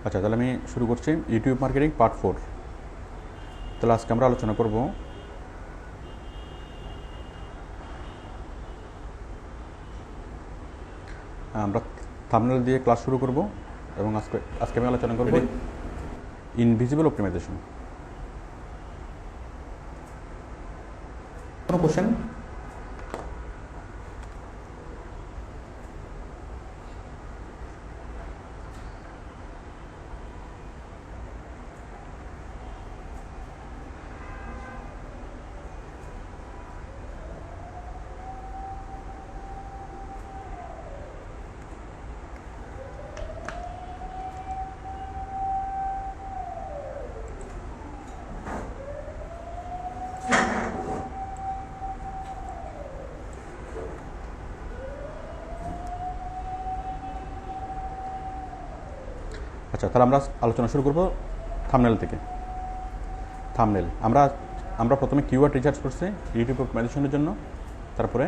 আচ্ছা, তাহলে আমি শুরু করছি ইউটিউব মার্কেটিং পার্ট 4। তাহলে আজকে আমরা আলোচনা করব আমরা থাম্বনেল দিয়ে ক্লাস শুরু করব এবং আজকে আমি আলোচনা করব ইনভিজিবল অপটিমাইজেশন। কোনো কোশ্চেন? আচ্ছা, তাহলে আমরা আলোচনা শুরু করব থাম্বনেল থেকে। থাম্বনেল আমরা প্রথমে কিওয়ার্ড রিসার্চ করছি ইউটিউব অপটিমাইজেশনের জন্য, তারপরে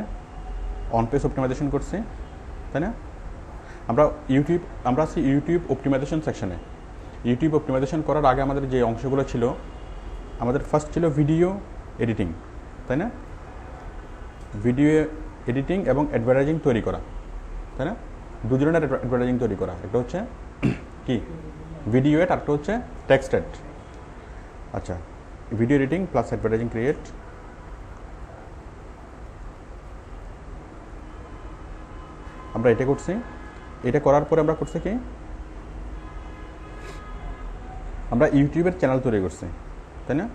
অন পেজ অপটিমাইজেশন করছি, তাই না? আমরা আছি ইউটিউব অপটিমাইজেশন সেকশনে। ইউটিউব অপটিমাইজেশন করার আগে আমাদের যে অংশগুলো ছিল, আমাদের ফার্স্ট ছিল ভিডিও এডিটিং, তাই না? ভিডিও এডিটিং এবং অ্যাডভার্টাইজিং তৈরি করা, তাই না? দু ধরনের অ্যাডভার্টাইজিং তৈরি করা, একটা হচ্ছে কি ভিডিও এড, আরেকটা হচ্ছে টেক্সট এড। আচ্ছা, video editing plus advertising create. আমরা এটা করছি। এটা করার পরে আমরা করছি কি, আমরা ইউটিউবের চ্যানেল তৈরি করছি, তাই না?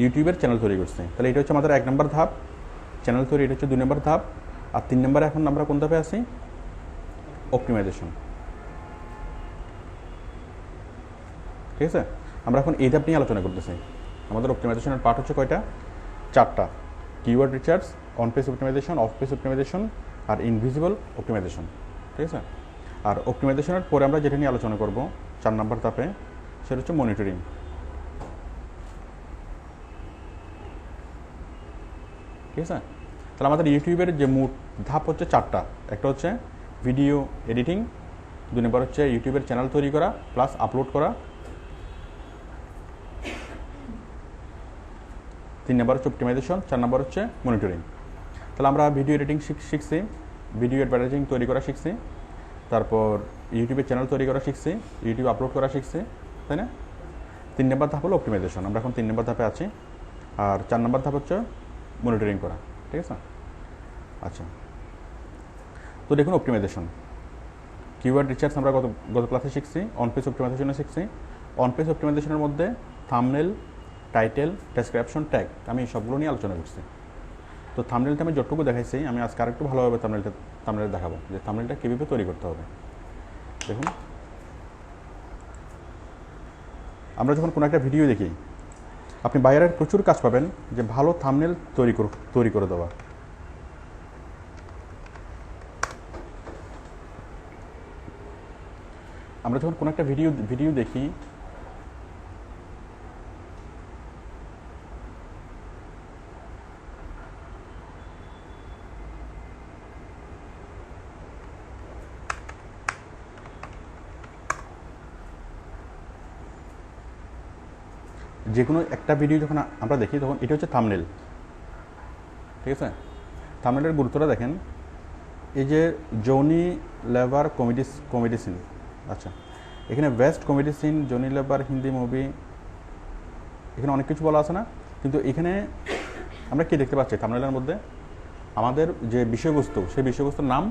ইউটিউবের চ্যানেল তৈরি করছি। তাহলে এটা হচ্ছে আমাদের 1 নম্বর ধাপ চ্যানেল তৈরি, এটা হচ্ছে 2 নম্বর ধাপ, আর 3 নম্বরে এখন আমরা কোন ধাপে আছি? অপটিমাইজেশন। ঠিক আছে, আমরা এখন এই ধাপ নিয়ে আলোচনা করতেছি। আমাদের অপটিমাইজেশনের পার্ট হচ্ছে কয়টা? 4টা। Keyword research, on page optimization, off page optimization আর ইনভিজিবল অপটিমাইজেশন। ঠিক আছে, আর অপটিমাইজেশনের পরে আমরা যেটা নিয়ে আলোচনা করব 4 নম্বর ধাপে, সেটা হচ্ছে মনিটরিং। ঠিক আছে, তাহলে আমাদের ইউটিউবের যে মোট ধাপ হচ্ছে 4টা। একটা হচ্ছে ভিডিও এডিটিং, 2 নম্বর হচ্ছে ইউটিউবের চ্যানেল তৈরি করা প্লাস আপলোড করা, 3 নম্বর হচ্ছে অপটিমাইজেশন, 4 নম্বর হচ্ছে মনিটরিং। তাহলে আমরা ভিডিও এডিটিং শিখছি, ভিডিও অ্যাডভার্টাইজিং তৈরি করা শিখছি, তারপর ইউটিউবের চ্যানেল তৈরি করা শিখছি, ইউটিউব আপলোড করা শিখছি, তাই না? 3 নম্বর ধাপ হলো অপটিমাইজেশন, আমরা এখন 3 নম্বর ধাপে আছি। আর 4 নম্বর ধাপ হচ্ছে মনিটরিং করা। ঠিক আছে, আচ্ছা, তো দেখুন অপটিমাইজেশন। কিওয়ার্ড রিসার্চ আমরা গত ক্লাসে শিখছি, অন পেজ অপটিমাইজেশনে শিখছি। অন পেজ অপটিমাইজেশনের মধ্যে থাম্বনেল, টাইটেল, ডেসক্রিপশন, ট্যাগ, আমি সবগুলো নিয়ে আলোচনা করছি। তো থাম্বনেলটা আমি যতটুকু দেখাইছি, আমি আজকে আরেকটু ভালোভাবে থাম্বনেল দেখাবো যে থাম্বনেলটা কীভাবে তৈরি করতে হবে। দেখুন, আমরা যখন কোনো একটা ভিডিও দেখি, আপনি বাইরের প্রচুর কাজ পাবেন যে ভালো থাম্বনেল তৈরি করে দেওয়া। আমরা যখন কোনো একটা ভিডিও দেখি, যে কোনো একটা ভিডিও যখন আমরা দেখি, তখন এটা হচ্ছে থাম্বনেল। ঠিক আছে, থাম্বনেলের গুরুত্বটা দেখেন। এই যে জনি লেভার কমেডি সিন, আচ্ছা, এখানে best comedy scene, Johnny Lever Hindi movie, এখানে অনেক কিছু বলা আছে না? কিন্তু এখানে আমরা কি দেখতে পাচ্ছি থাম্বনেলের মধ্যে? আমাদের যে বিষয়বস্তু, সেই বিষয়বস্তুর নাম,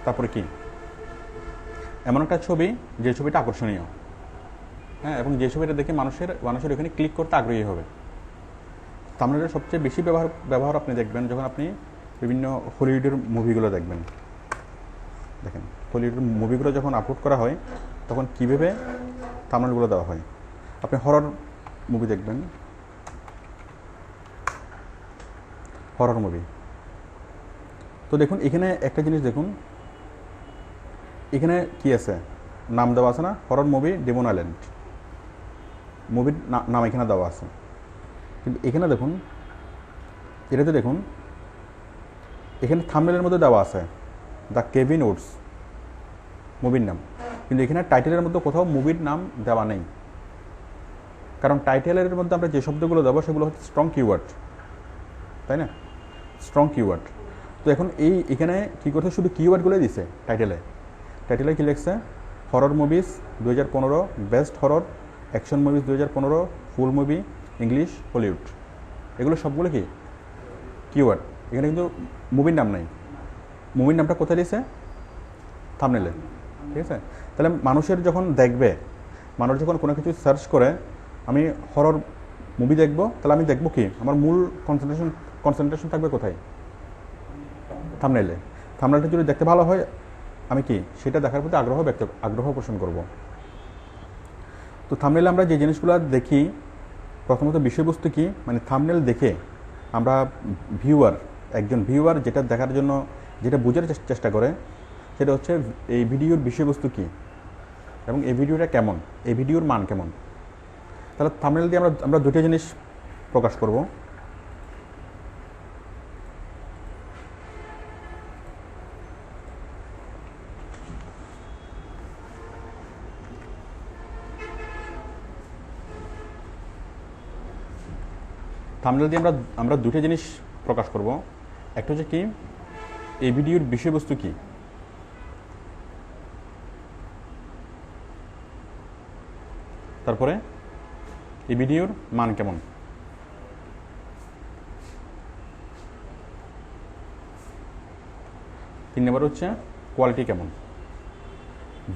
তারপরে কি এমন একটা ছবি যে ছবিটা আকর্ষণীয়, হ্যাঁ, এবং যে ছবিটা দেখে মানুষের এখানে ক্লিক করতে আগ্রহী হবে। থাম্বনেলের সবচেয়ে বেশি ব্যবহার আপনি দেখবেন যখন আপনি বিভিন্ন হলিউডের মুভিগুলো দেখবেন। দেখেন, হলিউডের মুভিগুলো যখন আপলোড করা হয়, তখন কীভাবে থাম্বনেলগুলো দেওয়া হয়। আপনি হরর মুভি দেখবেন, হরর মুভি, তো দেখুন এখানে একটা জিনিস দেখুন, এখানে কি আছে? নাম দেওয়া আছে না? হরর মুভি ডেমন আইল্যান্ড, মুভির নাম এখানে দেওয়া আছে। কিন্তু এখানে দেখুন, এটাতে দেখুন, এখানে থাম্বনেলের মধ্যে দেওয়া আছে দ্য কেভিন উডস মুভির নাম, কিন্তু এখানে টাইটেলের মধ্যে কোথাও মুভির নাম দেওয়া নেই, কারণ টাইটেলের মধ্যে আমরা যে শব্দগুলো দেবো সেগুলো হচ্ছে স্ট্রং কিওয়ার্ড, তাই না, স্ট্রং কিওয়ার্ড। তো এখন এখানে কী করছে, শুধু কিওয়ার্ডগুলোই দিছে টাইটেলে কী লিখছে, horror movies 2015, best horror, action movies 2015, full movie, English, Hollywood, এগুলো সবগুলো কি কিওয়ার্ড। এখানে কিন্তু মুভির নাম নাই, মুভির নামটা কোথায় দিয়েছে, থাম্বনেলে, ঠিক আছে। তাহলে মানুষের যখন দেখবে, মানুষ যখন কোনো কিছু সার্চ করে আমি হরর মুভি দেখবো, তাহলে আমি দেখবো কি, আমার মূল কনসেন্ট্রেশন থাকবে কোথায়, থাম্বনেলে। থাম্বনেলটা যদি দেখতে ভালো হয় আমি কি সেটা দেখার প্রতি আগ্রহ পোষণ করব। তো থাম্বনেলে আমরা যে জিনিসগুলো দেখি, প্রথমত বিষয়বস্তু কি, মানে থাম্বনেল দেখে আমরা একজন ভিউয়ার যেটা দেখার জন্য যেটা বোঝার চেষ্টা করে সেটা হচ্ছে এই ভিডিওর বিষয়বস্তু কি এবং এই ভিডিওটা কেমন, এই ভিডিওর মান কেমন। তাহলে থাম্বনেল দিয়ে আমরা দুটো জিনিস প্রকাশ করব। থাম্বনেল দিয়ে আমরা দুটো জিনিস প্রকাশ করব। একটা হচ্ছে কি, এই ভিডিওর বিষয়বস্তু কি, তারপরে এই ভিডিওর মান কেমন, 3 নম্বর হচ্ছে কোয়ালিটি কেমন,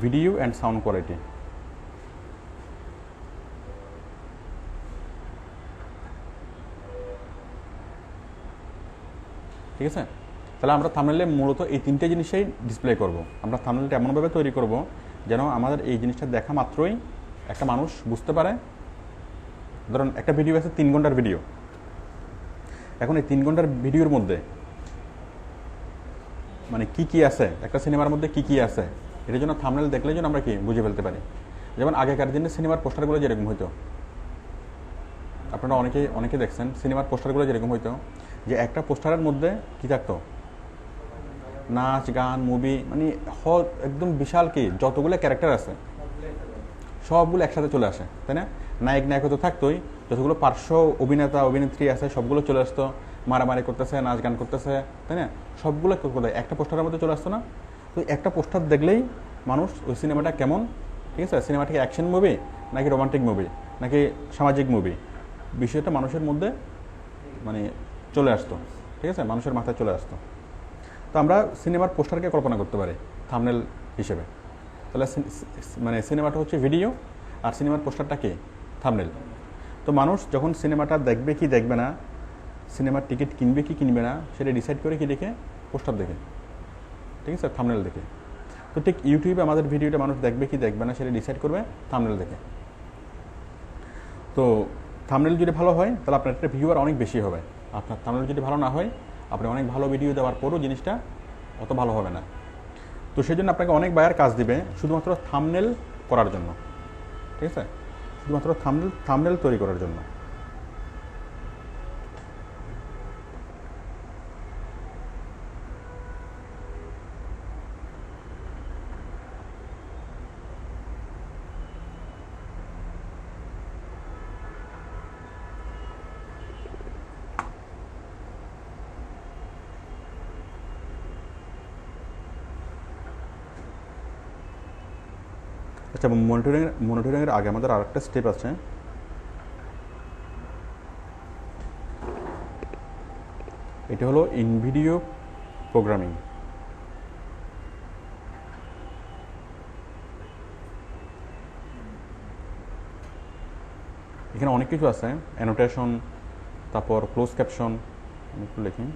ভিডিও অ্যান্ড সাউন্ড কোয়ালিটি। ঠিক আছে, তাহলে আমরা থাম্বনেলে মূলত এই 3টে জিনিসই ডিসপ্লে করব। আমরা থাম্বনেলটা এমনভাবে তৈরি করব যেন আমাদের এই জিনিসটা দেখা মাত্রই একটা মানুষ বুঝতে পারে। ধরুন একটা ভিডিও আছে 3 ঘন্টার ভিডিও, এখন এই 3 ঘন্টার ভিডিওর মধ্যে মানে কি আছে, একটা সিনেমার মধ্যে কি আছে, এটার জন্য থাম্বনেল দেখলে যেন আমরা কি বুঝে ফেলতে পারি। যেমন আগেকার দিনে সিনেমার পোস্টারগুলো যেরকম হইতো, আপনারা অনেকে দেখছেন সিনেমার পোস্টারগুলো যেরকম হইতো, যে একটা পোস্টারের মধ্যে কি থাকতো, নাচ গান মুভি, মানে একদম বিশাল কি যতগুলো ক্যারেক্টার আছে সবগুলো একসাথে চলে আসে, তাই না। নায়ক তো থাকতোই, যতগুলো পার্শ্ব অভিনেতা অভিনেত্রী আছে সবগুলো চলে আসতো, মারামারি করতেছে, নাচ গান করতেছে, তাই না, সবগুলো কোথায় একটা পোস্টারের মধ্যে চলে আসতো না। তো একটা পোস্টার দেখলেই মানুষ ওই সিনেমাটা কেমন, ঠিক আছে, সিনেমাটা কি অ্যাকশন মুভি নাকি রোমান্টিক মুভি নাকি সামাজিক মুভি, বিষয়টা মানুষের মধ্যে মানে চলে আসতো, ঠিক আছে, মানুষের মাথায় চলে আসতো। তো আমরা সিনেমার পোস্টারকে কল্পনা করতে পারি থাম্বনেল হিসেবে। তাহলে মানে সিনেমাটা হচ্ছে ভিডিও আর সিনেমার পোস্টারটা কি থাম্বনেল। তো মানুষ যখন সিনেমাটা দেখবে কি দেখবে না, সিনেমার টিকিট কিনবে কি কিনবে না, সেটা ডিসাইড করে কি দেখে, পোস্টার দেখে, ঠিক আছে, থাম্বনেল দেখে। তো ঠিক ইউটিউবে আমাদের ভিডিওটা মানুষ দেখবে কি দেখবে না সেটা ডিসাইড করবে থাম্বনেল দেখে। তো থাম্বনেল যদি ভালো হয় তাহলে আপনার একটা ভিউয়ার অনেক বেশি হবে। আপনার থাম্বনেল যদি ভালো না হয়, আপনি অনেক ভালো ভিডিও দেওয়ার পরও জিনিসটা অত ভালো হবে না। তো সেই জন্য আপনাকে অনেক বায়ার কাজ দিবে শুধুমাত্র থাম্বনেল করার জন্য, ঠিক আছে, শুধুমাত্র থাম্বনেল তৈরি করার জন্য। আচ্ছা, মনিটরিংয়ের আগে আমাদের আরেকটা স্টেপ আছে, এটা হলো ইন ভিডিও প্রোগ্রামিং। এখানে অনেক কিছু আছে, অ্যানোটেশন, তারপর ক্লোজ ক্যাপশন, একটু লিখি।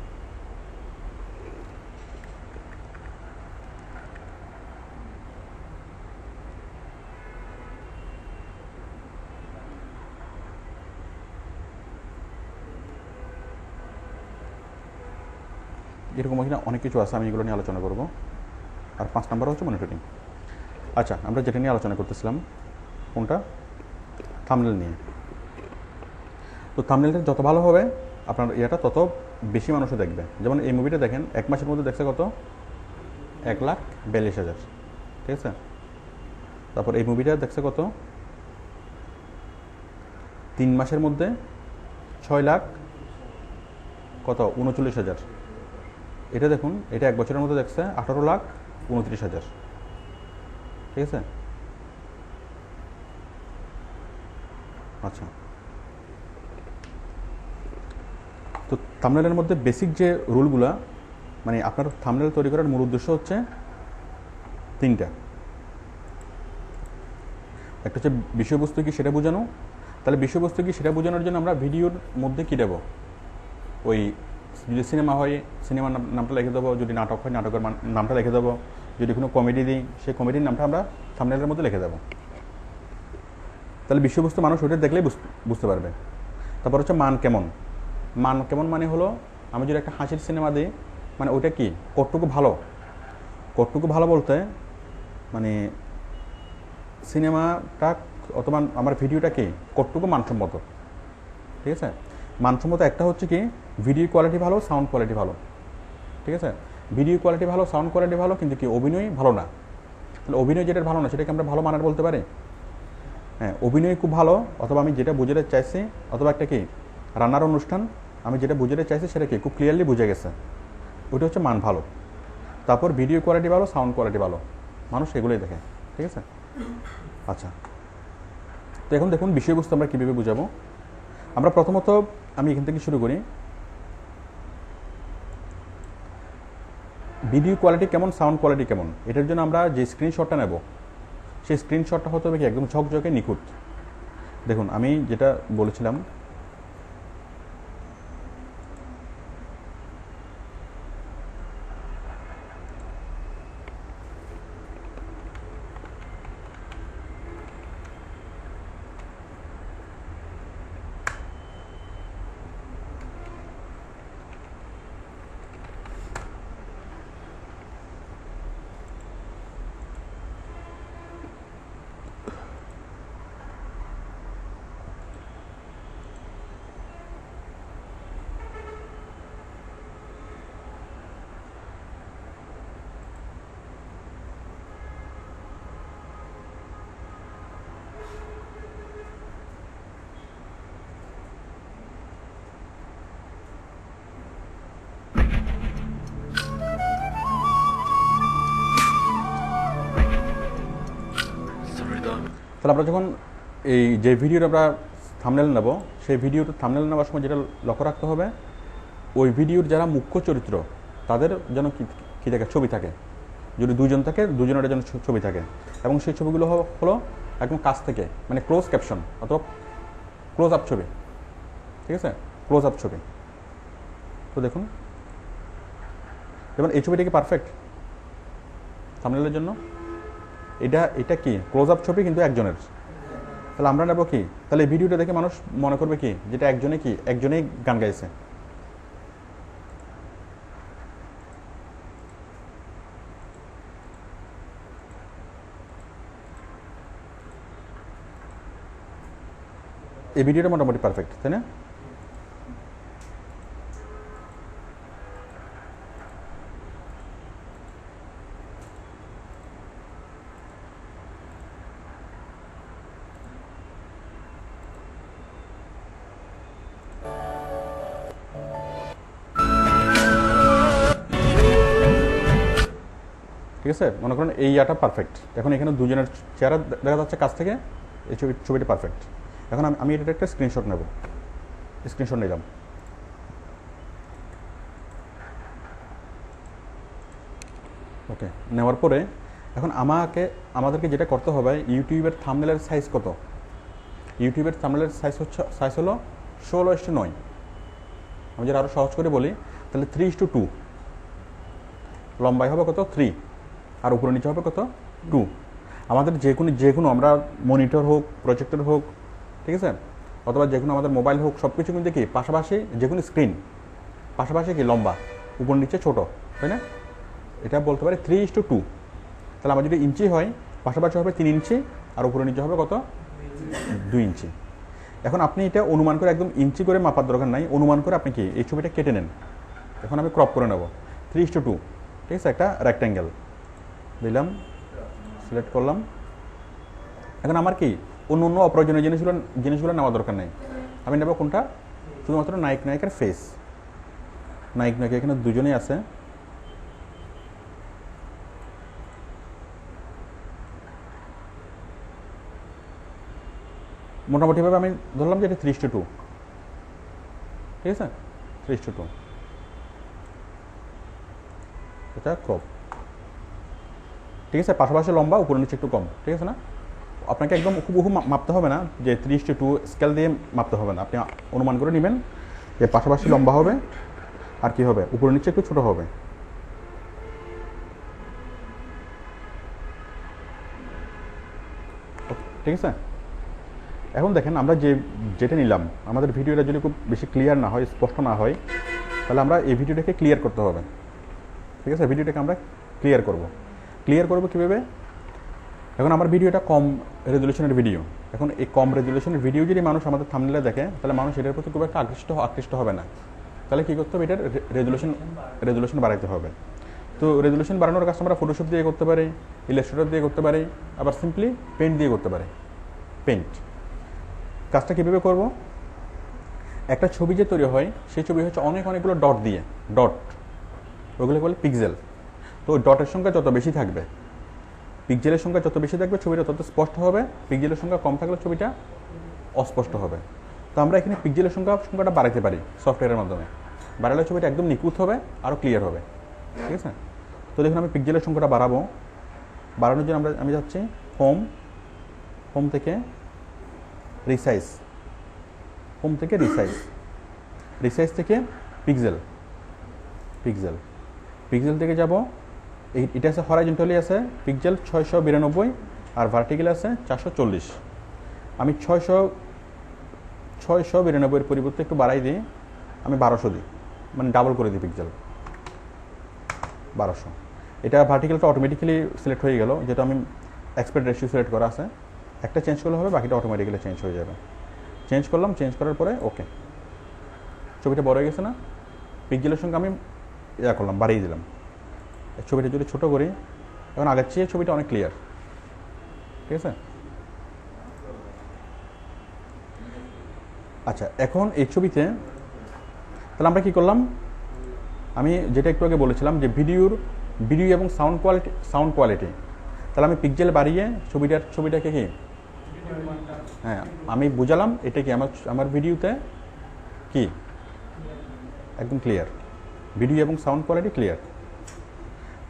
এরকম এখানে অনেক কিছু আছে, আমি এগুলো নিয়ে আলোচনা করব। আর 5 নাম্বার হচ্ছে মনিটরিং। আচ্ছা, আমরা যেটা নিয়ে আলোচনা করতেছিলাম, কোনটা, থাম্বনেল নিয়ে। তো থাম্বনেলটা যত ভালো হবে আপনার ইয়েটা তত বেশি মানুষও দেখবে। যেমন এই মুভিটা দেখেন, 1 মাসের মধ্যে দেখছে কত, 1,42,000, ঠিক আছে। তারপর এই মুভিটা দেখছে কত, 3 মাসের মধ্যে 6,39,000। এটা দেখুন, এটা 1 বছরের মধ্যে দেখছে 18,29,000, ঠিক আছে। আচ্ছা, তো থাম্বনেলের মধ্যে বেসিক যে রুলগুলা, মানে আপনার থাম্বনেল তৈরি করার মূল উদ্দেশ্য হচ্ছে 3টা। একটা হচ্ছে বিষয়বস্তু কি সেটা বোঝানো, তাহলে বিষয়বস্তু কি সেটা বোঝানোর জন্য আমরা ভিডিওর মধ্যে কী দেবো, ওই যদি সিনেমা হয় সিনেমার নামটা লিখে দেবো, যদি নাটক হয় নাটকের নামটা লিখে দেবো, যদি কোনো কমেডি দিই সেই কমেডির নামটা আমরা থাম্বনেলের মধ্যে লিখে দেবো। তাহলে বিষয়বস্তু মানুষ ওইটা দেখলেই বুঝতে পারবে। তারপর হচ্ছে মান কেমন। মান কেমন মানে হলো, আমি যদি একটা হাসির সিনেমা দিই, মানে ওইটা কি কতটুকু ভালো। কতটুকু ভালো বলতে মানে সিনেমাটা অথবা আমার ভিডিওটা কি কতটুকু মানসম্মত, ঠিক আছে। মানসম্মত একটা হচ্ছে কি ভিডিও কোয়ালিটি ভালো, সাউন্ড কোয়ালিটি ভালো, ঠিক আছে। ভিডিও কোয়ালিটি ভালো, সাউন্ড কোয়ালিটি ভালো, কিন্তু কি অভিনয় ভালো না। তাহলে অভিনয় যেটা ভালো না সেটাকে আমরা ভালো মানের বলতে পারি। হ্যাঁ, অভিনয় খুব ভালো, অথবা আমি যেটা বুঝাতে চাইছি, অথবা একটা কি রান্নার অনুষ্ঠান, আমি যেটা বুঝাতে চাইছি সেটা কি খুব ক্লিয়ারলি বুঝে গেছে, ওইটা হচ্ছে মান ভালো। তারপর ভিডিও কোয়ালিটি ভালো, সাউন্ড কোয়ালিটি ভালো, মানুষ এগুলোই দেখে, ঠিক আছে। আচ্ছা, তো এখন দেখুন বিষয়বস্তু আমরা কীভাবে বুঝাবো। আমরা প্রথমত আমি এখান থেকে শুরু করি। ভিডিও কোয়ালিটি কেমন, সাউন্ড কোয়ালিটি কেমন, এটার জন্য আমরা যে স্ক্রিনশটটা নেব সেই স্ক্রিনশটটা হতে হবে কি একদম ঝকঝকে নিখুঁত। দেখুন আমি যেটা বলেছিলাম, তাহলে আমরা যখন এই যে ভিডিওর আমরা থাম্বনেল নেব, সেই ভিডিওর থাম্বনেল নেওয়ার সময় যেটা লক্ষ্য রাখতে হবে, ওই ভিডিওর যারা মুখ্য চরিত্র তাদের যেন কী থাকে, ছবি থাকে। যদি 2জন থাকে, 2জনের যেন ছবি থাকে, এবং সেই ছবিগুলো হলো একদম কাছ থেকে, মানে ক্লোজ ক্যাপশন অথবা ক্লোজ আপ ছবি, ঠিক আছে, ক্লোজ আপ ছবি। তো দেখুন, যেমন এই ছবিটা কি পারফেক্ট থাম্বনেলের জন্য? এটা কি ক্লোজ আপ ছবি, কিন্তু একজনের। তাহলে আমরা নেব কি, তাহলে এই ভিডিওটা দেখে মানুষ মনে করবে কি যেটা একজনেই গান গাইছে। এই ভিডিওটা মোটামুটি পারফেক্ট, তাই না? ঠিক আছে, মনে করেন এই ইয়াটা পারফেক্ট। এখন এখানে 2জনের চেহারা দেখা যাচ্ছে কাছ থেকে, এই ছবিটা পারফেক্ট। এখন আমি এটা একটা স্ক্রিনশট নেব, স্ক্রিনশট নিলাম। ওকে, নেওয়ার পরে এখন আমাদেরকে যেটা করতে হবে, ইউটিউবের থাম্বনেলের সাইজ কত। ইউটিউবের থাম্বনেলের সাইজ হলো 16:9। আমি যদি আরও সহজ করে বলি, তাহলে 3:2। লম্বাই হবে কত, 3, আর উপরে নিচে হবে কত, 2। আমাদের যে কোনো আমরা মনিটর হোক, প্রজেক্টর হোক, ঠিক আছে, অথবা যে কোনো আমাদের মোবাইল হোক, সব কিছু কিন্তু কি পাশাপাশি, যে কোনো স্ক্রিন পাশাপাশি কি লম্বা, উপর নিচে ছোট, তাই না? এটা বলতে পারি 3:2। তাহলে আমার যদি ইঞ্চি হয়, পাশাপাশি হবে 3 ইঞ্চি, আর উপরে নিচে হবে কত, 2 ইঞ্চি। এখন আপনি এটা অনুমান করে, একদম ইঞ্চি করে মাপার দরকার নাই, অনুমান করে আপনি কি এই ছবিটা কেটে নেন। এখন আমি ক্রপ করে নেব 3:2, ঠিক আছে, একটা রেক্ট্যাঙ্গেল। দিলাম, সিলেক্ট করলাম। এখন আমার কি অন্য অন্য অপ্রয়োজনীয় জিনিসগুলো নেওয়া দরকার নেই। আমি নেব কোনটা, শুধুমাত্র নায়ক নায়িকার ফেস। নায়ক নায়িকা এখানে দুজনেই আছে। মোটামুটিভাবে আমি ধরলাম যে এটা 3:2, ঠিক আছে, 3:2, এটা ক্রপ, ঠিক আছে। পাশাপাশি লম্বা, উপর নিচে একটু কম, ঠিক আছে না। আপনাকে একদম হুবহু মাপতে হবে না, যে 3:2 স্কেল দিয়ে মাপতে হবে না। আপনি অনুমান করে নেবেন যে পাশাপাশি লম্বা হবে আর কি হবে, উপর নিচে একটু ছোট হবে। ঠিক আছে। এখন দেখেন আমরা যেটা নিলাম, আমাদের ভিডিওটা যদি খুব বেশি ক্লিয়ার না হয়, স্পষ্ট না হয়, তাহলে আমরা এই ভিডিওটাকে ক্লিয়ার করতে হবে। ঠিক আছে, ভিডিওটাকে আমরা ক্লিয়ার করব কীভাবে। এখন আমার ভিডিওটা কম রেজলিউশনের ভিডিও। এখন এই কম রেজলিউশনের ভিডিও যদি মানুষ আমাদের থাম্বনেলে দেখে, তাহলে মানুষ এটার প্রতি খুব একটা আকৃষ্ট হবে না। তাহলে কী করতে হবে, এটার রেজলিউশন বাড়াইতে হবে। তো রেজলিউশন বাড়ানোর কাজ আমরা ফটোশপ দিয়ে করতে পারি, ইলাস্ট্রেটর দিয়ে করতে পারি, আবার সিম্পলি পেন্ট দিয়ে করতে পারি। পেন্ট কাজটা কীভাবে করব, একটা ছবি যে তৈরি হয়, সেই ছবি হচ্ছে অনেকগুলো ডট দিয়ে, ওগুলো বলে পিক্সেল। তো ডটের সংখ্যা যত বেশি থাকবে, পিক্সেলের সংখ্যা যত বেশি থাকবে, ছবিটা তত স্পষ্ট হবে। পিক্সেলের সংখ্যা কম থাকলে ছবিটা অস্পষ্ট হবে। তো আমরা এখানে পিক্সেলের সংখ্যাটা বাড়াতে পারি সফটওয়্যারের মাধ্যমে। বাড়ালে ছবিটা একদম নিখুঁত হবে, আরও ক্লিয়ার হবে। ঠিক আছে, তো দেখুন আমি পিক্সেলের সংখ্যাটা বাড়ানোর জন্য আমি যাচ্ছি হোম থেকে রিসাইজ, রিসাইজ থেকে পিক্সেল থেকে যাব। এটা আছে হরাইজন্টালি আছে পিক্সেল 692 আর ভার্টিক্যাল আছে 440। আমি 692 পরিবর্তে একটু বাড়াই দিই, আমি 1200 দিই, মানে ডাবল করে দিই পিক্সেল 1200। এটা ভার্টিক্যালটা অটোমেটিক্যালি সিলেক্ট হয়ে গেল, যেটা আমি এক্সপেক্ট রেশিও সিলেক্ট করা আছে। একটা চেঞ্জ করলে হবে, বাকিটা অটোমেটিক্যালি চেঞ্জ হয়ে যাবে। চেঞ্জ করার পরে ওকে, ছবিটা বড় হয়ে গেছে না। পিক্সেলের সঙ্গে আমি করলাম, বাড়িয়ে দিলাম। ছবিটা যদি ছোটো করি, এখন আগের চেয়ে ছবিটা অনেক ক্লিয়ার। ঠিক আছে, আচ্ছা এখন এই ছবিতে তাহলে আমরা কী করলাম, আমি যেটা একটু আগে বলেছিলাম যে ভিডিও এবং সাউন্ড কোয়ালিটি, তাহলে আমি পিক্সেল বাড়িয়ে ছবিটাকে কি, হ্যাঁ আমি বুঝালাম এটা কি আমার ভিডিওতে কি একদম ক্লিয়ার, ভিডিও এবং সাউন্ড কোয়ালিটি ক্লিয়ার।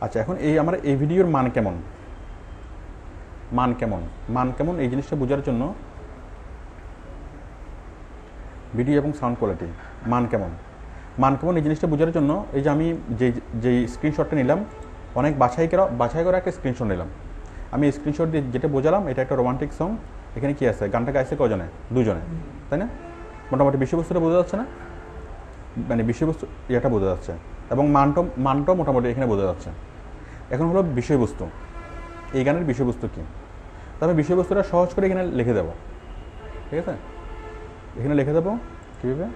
আচ্ছা এখন আমার এই ভিডিওর মান কেমন এই জিনিসটা বোঝার জন্য, ভিডিও এবং সাউন্ড কোয়ালিটি মান কেমন এই জিনিসটা বোঝার জন্য, এই যে আমি যেই স্ক্রিনশটটা নিলাম, অনেক বাছাই করা একটা স্ক্রিনশট নিলাম। আমি স্ক্রিনশট দিয়ে যেটা বোঝালাম, এটা একটা রোমান্টিক সং। এখানে কি আছে, গানটা গাইছে কজনে, দুজনে, তাই না। মোটামুটি বিষয়বস্তুটা বোঝা যাচ্ছে না, মানে বিষয়বস্তু এটা বোঝা যাচ্ছে, এবং মানটাও মোটামুটি এখানে বোঝা যাচ্ছে। এখন হলো বিষয়বস্তু, এই গানের বিষয়বস্তু কী, তো আমি বিষয়বস্তুটা সহজ করে এখানে লিখে দেবো। ঠিক আছে, এখানে লিখে দেবো কীভাবে,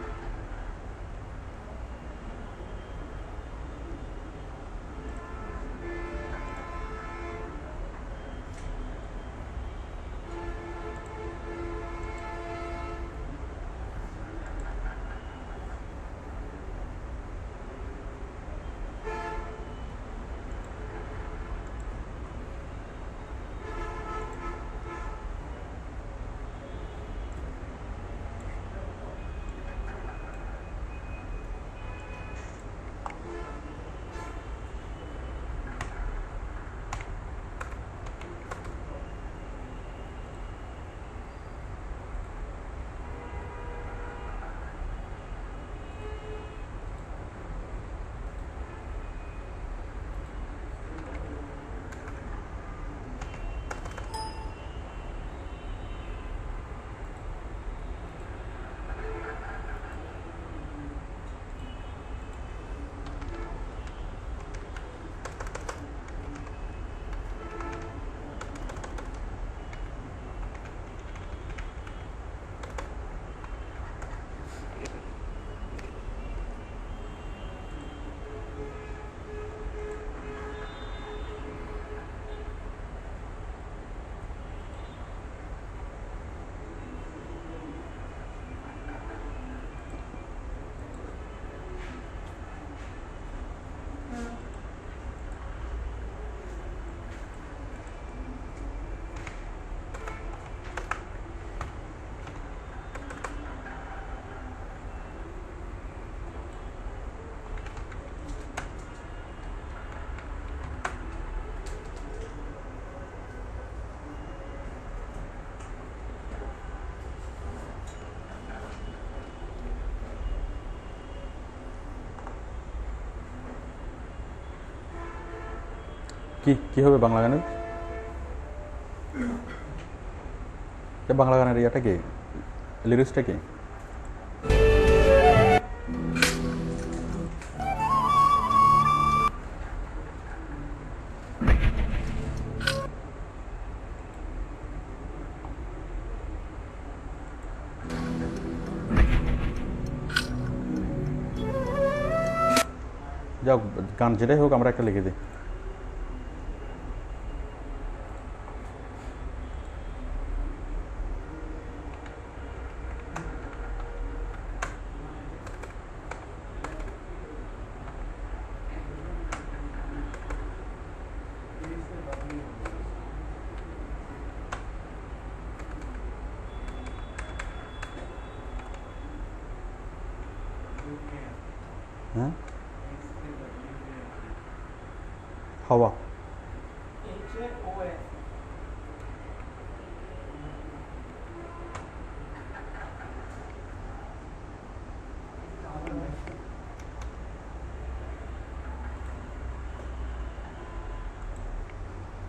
কি হবে বাংলা গানের? বাংলা গানের ইয়াটা কি, লিরিক্সটা কি? যাও, গান যেটাই হোক আমরা একটা লিখে দিই। হ্যাঁ, হাওয়া।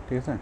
ঠিক আছে,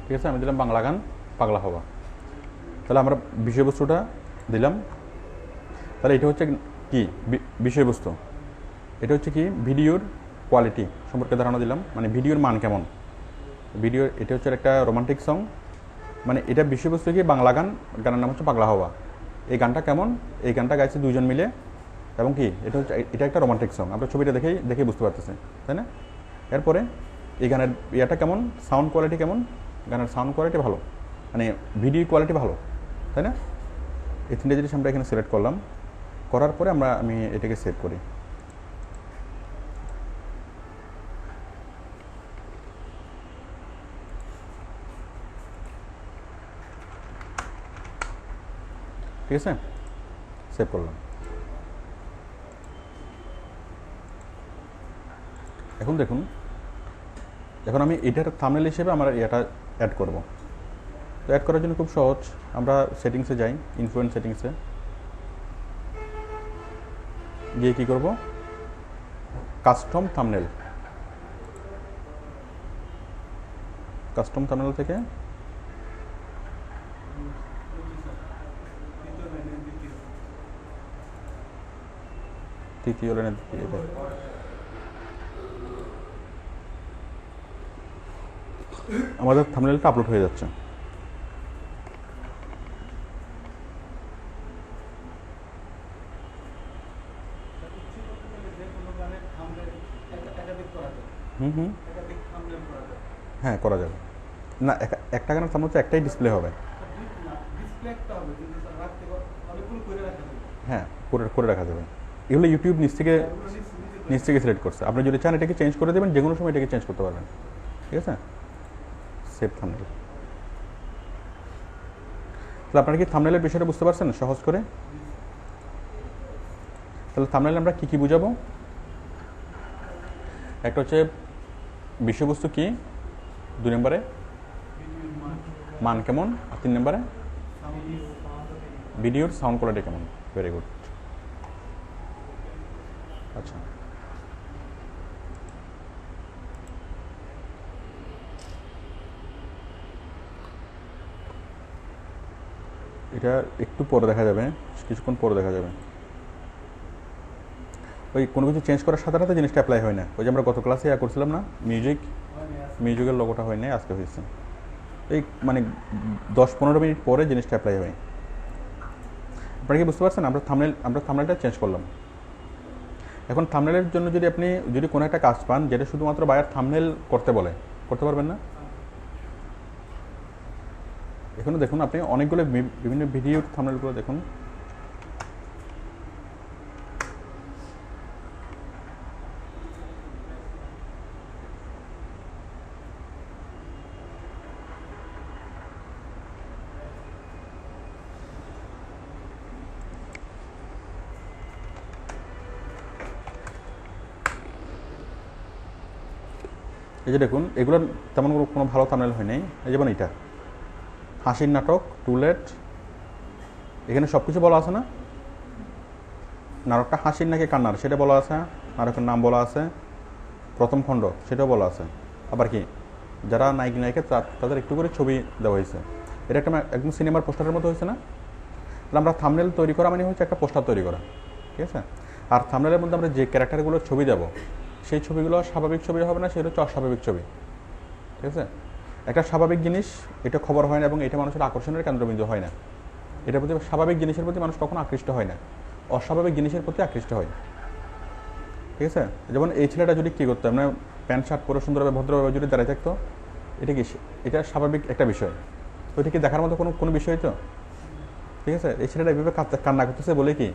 ঠিক আছে। আমি দিলাম বাংলা গান পাগলা হওয়া। তাহলে আমরা বিষয়বস্তুটা দিলাম। তাহলে এটা হচ্ছে কি বিষয়বস্তু, এটা হচ্ছে কি ভিডিওর কোয়ালিটি সম্পর্কে ধারণা দিলাম, মানে ভিডিওর মান কেমন। ভিডিও এটা হচ্ছে একটা রোমান্টিক সং, মানে এটা বিষয়বস্তু কি বাংলা গান, গানের নাম হচ্ছে পাগলা হওয়া। এই গানটা কেমন, এই গানটা গাইছে দুজন মিলে, এবং কি এটা হচ্ছে এটা একটা রোমান্টিক সং। আমরা ছবিটা দেখেই বুঝতে পারতেছি, তাই না? এরপরে এই গানের ইয়েটা কেমন, সাউন্ড কোয়ালিটি কেমন, গানের সাউন্ড কোয়ালিটি ভালো, মানে ভিডিও কোয়ালিটি ভালো, তাই না? এই তিনটে জিনিস আমরা এখানে সিলেক্ট করলাম। করার পরে আমি এটাকে সেভ করি। ঠিক আছে, সেভ করলাম। এখন দেখুন, এখন আমি এটার থাম্বনেল হিসেবে আমার এটা অ্যাড করব। তো অ্যাড করার জন্য খুব সহজ, আমরা সেটিংসে যাই, ইনফ্লুয়েন্স সেটিংসে গিয়ে কী করব, কাস্টম থাম্বনেল। কাস্টম থাম্বনেল থেকে তৃতীয় লাইনের আমাদের থাম্বনেলটা আপলোড হয়ে যাচ্ছে। হ্যাঁ, করা যাবে না। একটা গানের থাম্বনেল হচ্ছে একটাই ডিসপ্লে হবে। হ্যাঁ, করে রাখা যাবে। এগুলো ইউটিউব নিচ থেকে সিলেক্ট করছে। আপনি যদি চান এটাকে চেঞ্জ করে দেবেন, যে কোনো সময় এটাকে চেঞ্জ করতে পারবেন। ঠিক আছে, সেভ থাম্বনেল। তাহলে আপনারা কি থাম্বনেলের বিষয়টা বুঝতে পারছেন সহজ করে? তাহলে থাম্বনেলে আমরা কী বুঝাবো? একটা হচ্ছে বিষয়বস্তু কি, 2 নম্বরে মান কেমন, আর 3 নম্বরে ভিডিওর সাউন্ড কোয়ালিটি কেমন। Very good. আচ্ছা, এটা একটু পরে দেখা যাবে, কিছুক্ষণ পরে দেখা যাবে। ওই কোনো কিছু চেঞ্জ করার সাথে সাথে জিনিসটা অ্যাপ্লাই হয় না। ওই যে আমরা গত ক্লাসে করছিলাম না, মিউজিকের লোগোটা হয় না, আজকে হয়েছে। এই মানে 10-15 মিনিট পরে জিনিসটা অ্যাপ্লাই হয়। আপনারা কি বুঝতে পারছেন? আমরা থাম্বনেলটা চেঞ্জ করলাম। এখন থাম্বনেলের জন্য যদি কোনো একটা কাজ পান যেটা শুধুমাত্র বায়ার থাম্বনেল করতে বলে, করতে পারবেন না? এখানে দেখুন, আপনি অনেকগুলো বিভিন্ন ভিডিওর থাম্বনেলগুলো দেখুন। এই যে দেখুন, এগুলো তেমন কোনো ভালো থাম্বনেল হয় নাই। এই যেমন এটা হাসির নাটক টুলেট, এখানে সব কিছু বলা আছে না? নাটকটা হাসির নাকি কান্নার সেটা বলা আছে, নাটকের নাম বলা আছে, প্রথম খণ্ড সেটাও বলা আছে। আবার কি যারা নায়ক নায়িকা তাদের একটু করে ছবি দেওয়া হয়েছে। এটা একটা একদম সিনেমার পোস্টারের মতো হয়েছে না? তাহলে আমরা থাম্বনেল তৈরি করা মানে হচ্ছে একটা পোস্টার তৈরি করা, ঠিক আছে? আর থাম্বনেলের মধ্যে আমরা যে ক্যারেক্টারগুলোর ছবি দেবো সেই ছবিগুলো স্বাভাবিক ছবি হবে না, সেগুলো হচ্ছে অস্বাভাবিক ছবি, ঠিক আছে? একটা স্বাভাবিক জিনিস এটা খবর হয় না এবং এটা মানুষের আকর্ষণের কেন্দ্রবিন্দু হয় না। এটার প্রতি, স্বাভাবিক জিনিসের প্রতি মানুষ কখনো আকৃষ্ট হয় না, অস্বাভাবিক জিনিসের প্রতি আকৃষ্ট হয়, ঠিক আছে? যেমন এই ছেলেটা যদি কী করতো, মানে প্যান্ট শার্ট পরে সুন্দরভাবে ভদ্রভাবে যদি দাঁড়িয়ে থাকতো, এটা কি, এটা স্বাভাবিক একটা বিষয়। তো এটা কি দেখার মতো কোনো বিষয় তো, ঠিক আছে? এই ছেলেটা এইভাবে কান্না করতেছে বলে কি,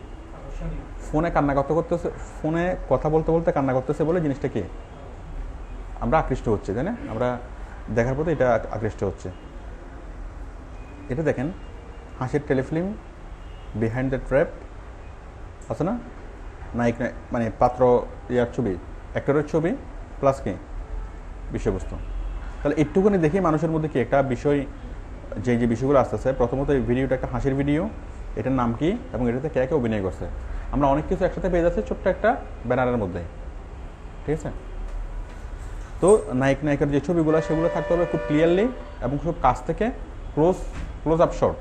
ফোনে কান্না করতেছে, ফোনে কথা বলতে বলতে কান্না করতেছে বলে জিনিসটা কি আমরা আকৃষ্ট হচ্ছে, তাই না? আমরা দেখার প্রতি এটা আকৃষ্ট হচ্ছে। এটা দেখেন, হাসির টেলিফিল্ম, বিহাইন্ড দ্য ট্র্যাপ আছে না? নায়ক মানে পাত্র ইয়ার ছবি, অ্যাক্টরের ছবি প্লাস কি বিষয়বস্তু। তাহলে একটুখানি দেখি মানুষের মধ্যে কি একটা বিষয়, যে বিষয়গুলো আসতেছে। প্রথমত এই ভিডিওটা একটা হাসির ভিডিও, এটার নাম কি এবং এটাতে কে কে অভিনয় করছে, আমরা অনেক কিছু একসাথে পেয়ে যাচ্ছি ছোট্ট একটা ব্যানারের মধ্যে, ঠিক আছে? তো নায়ক নায়িকার যে ছবিগুলো সেগুলো থাকতে হবে খুব ক্লিয়ারলি এবং খুব কাছ থেকে, ক্লোজ আপ শট।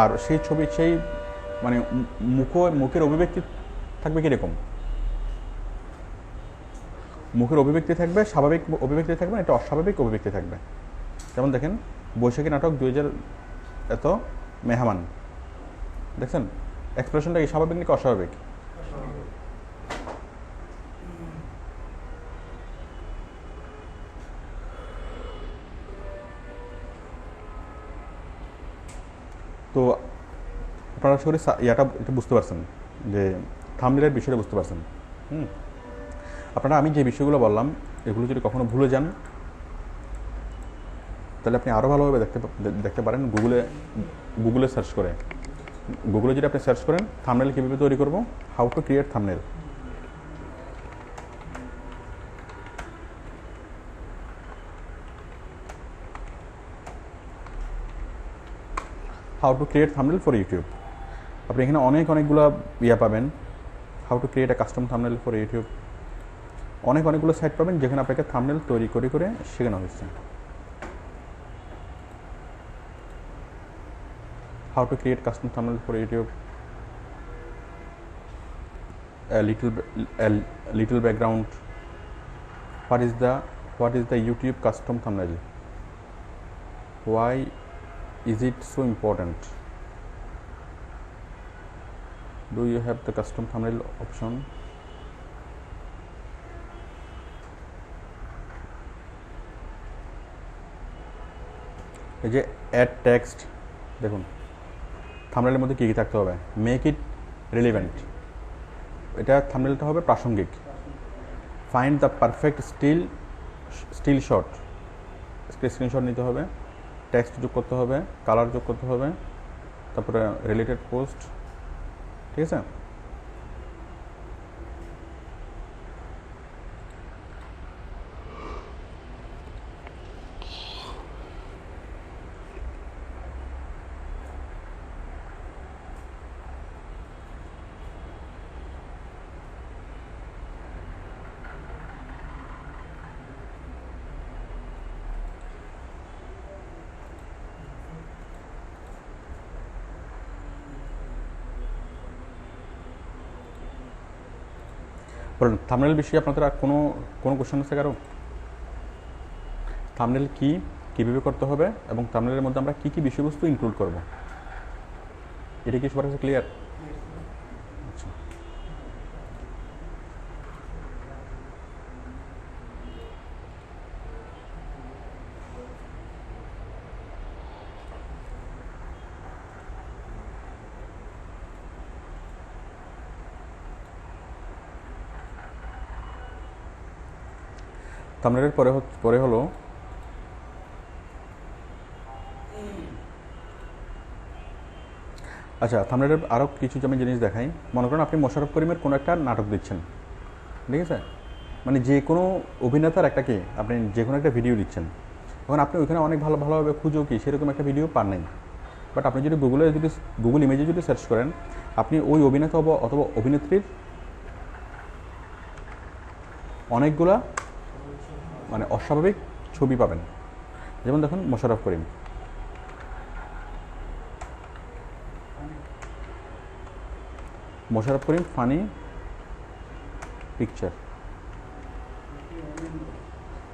আর সেই ছবি, সেই মানে মুখের অভিব্যক্তি থাকবে কীরকম? মুখের অভিব্যক্তি থাকবে স্বাভাবিক অভিব্যক্তি থাকবে, এটা অস্বাভাবিক অভিব্যক্তি থাকবে। যেমন দেখেন, বৈশাখী নাটক 2000 এত মেহমান, দেখছেন এক্সপ্রেশনটা কি স্বাভাবিক নাকি অস্বাভাবিক? তো আপনারা আশা করি এটা বুঝতে পারছেন যে থাম্বনেলের বিষয়টা বুঝতে পারছেন। আপনারা আমি যে বিষয়গুলো বললাম এগুলো যদি কখনো ভুলে যান তাহলে আপনি আরও ভালোভাবে দেখতে পারেন গুগলে সার্চ করে। গুগলে যদি আপনি সার্চ করেন থাম্বনেল কীভাবে তৈরি করবো, how to create thumbnail, how to create thumbnail for YouTube, আপনি এখানে অনেকগুলো ইয়া পাবেন। How to create a custom thumbnail for YouTube, অনেকগুলো সাইট পাবেন যেখানে আপনাকে থাম্বনেল তৈরি করে শেখানো হয়েছে। How to create custom thumbnail for YouTube, a little background, what is the YouTube custom thumbnail, why is it so important, do you have the custom thumbnail option, এই যে অ্যাড টেক্সট দেখুন, থাম্বনেলের মধ্যে কী কী থাকতে হবে, মেক ইট রিলেভেন্ট, এটা থাম্বনেলটা হবে প্রাসঙ্গিক, find the perfect still shot, screenshot নিতে হবে, টেক্সট যোগ করতে হবে, কালার যোগ করতে হবে, তারপরে রিলেটেড পোস্ট, ঠিক আছে? বলুন থাম্বনেল বিষয়ে আপনাদের আর কোনো কোনো কোশ্চেন আছে কারো? থাম্বনেল কি, কীভাবে করতে হবে এবং থাম্বনেলের মধ্যে আমরা কী কী বিষয়বস্তু ইনক্লুড করব, এটা কি সবার কাছে ক্লিয়ার? আচ্ছা, থাম্বনেলের পরে হলো আচ্ছা, থাম্বনেলের আরও কিছু আমি জিনিস দেখাই। মনে করেন আপনি মোশাররফ করিমের কোনো একটা নাটক দিচ্ছেন, ঠিক আছে? মানে যে কোনো অভিনেতার একটা কি আপনি যে কোনো একটা ভিডিও দিচ্ছেন, এখন আপনি ওইখানে অনেক ভালোভাবে খুঁজেও কি সেরকম একটা ভিডিও পান নাই। বাট আপনি যদি গুগল ইমেজে যদি সার্চ করেন, আপনি ওই অভিনেতা অথবা অভিনেত্রীর অনেকগুলা মানে অস্বাভাবিক ছবি পাবেন। যেমন দেখুন Mosharraf Karim, funny picture,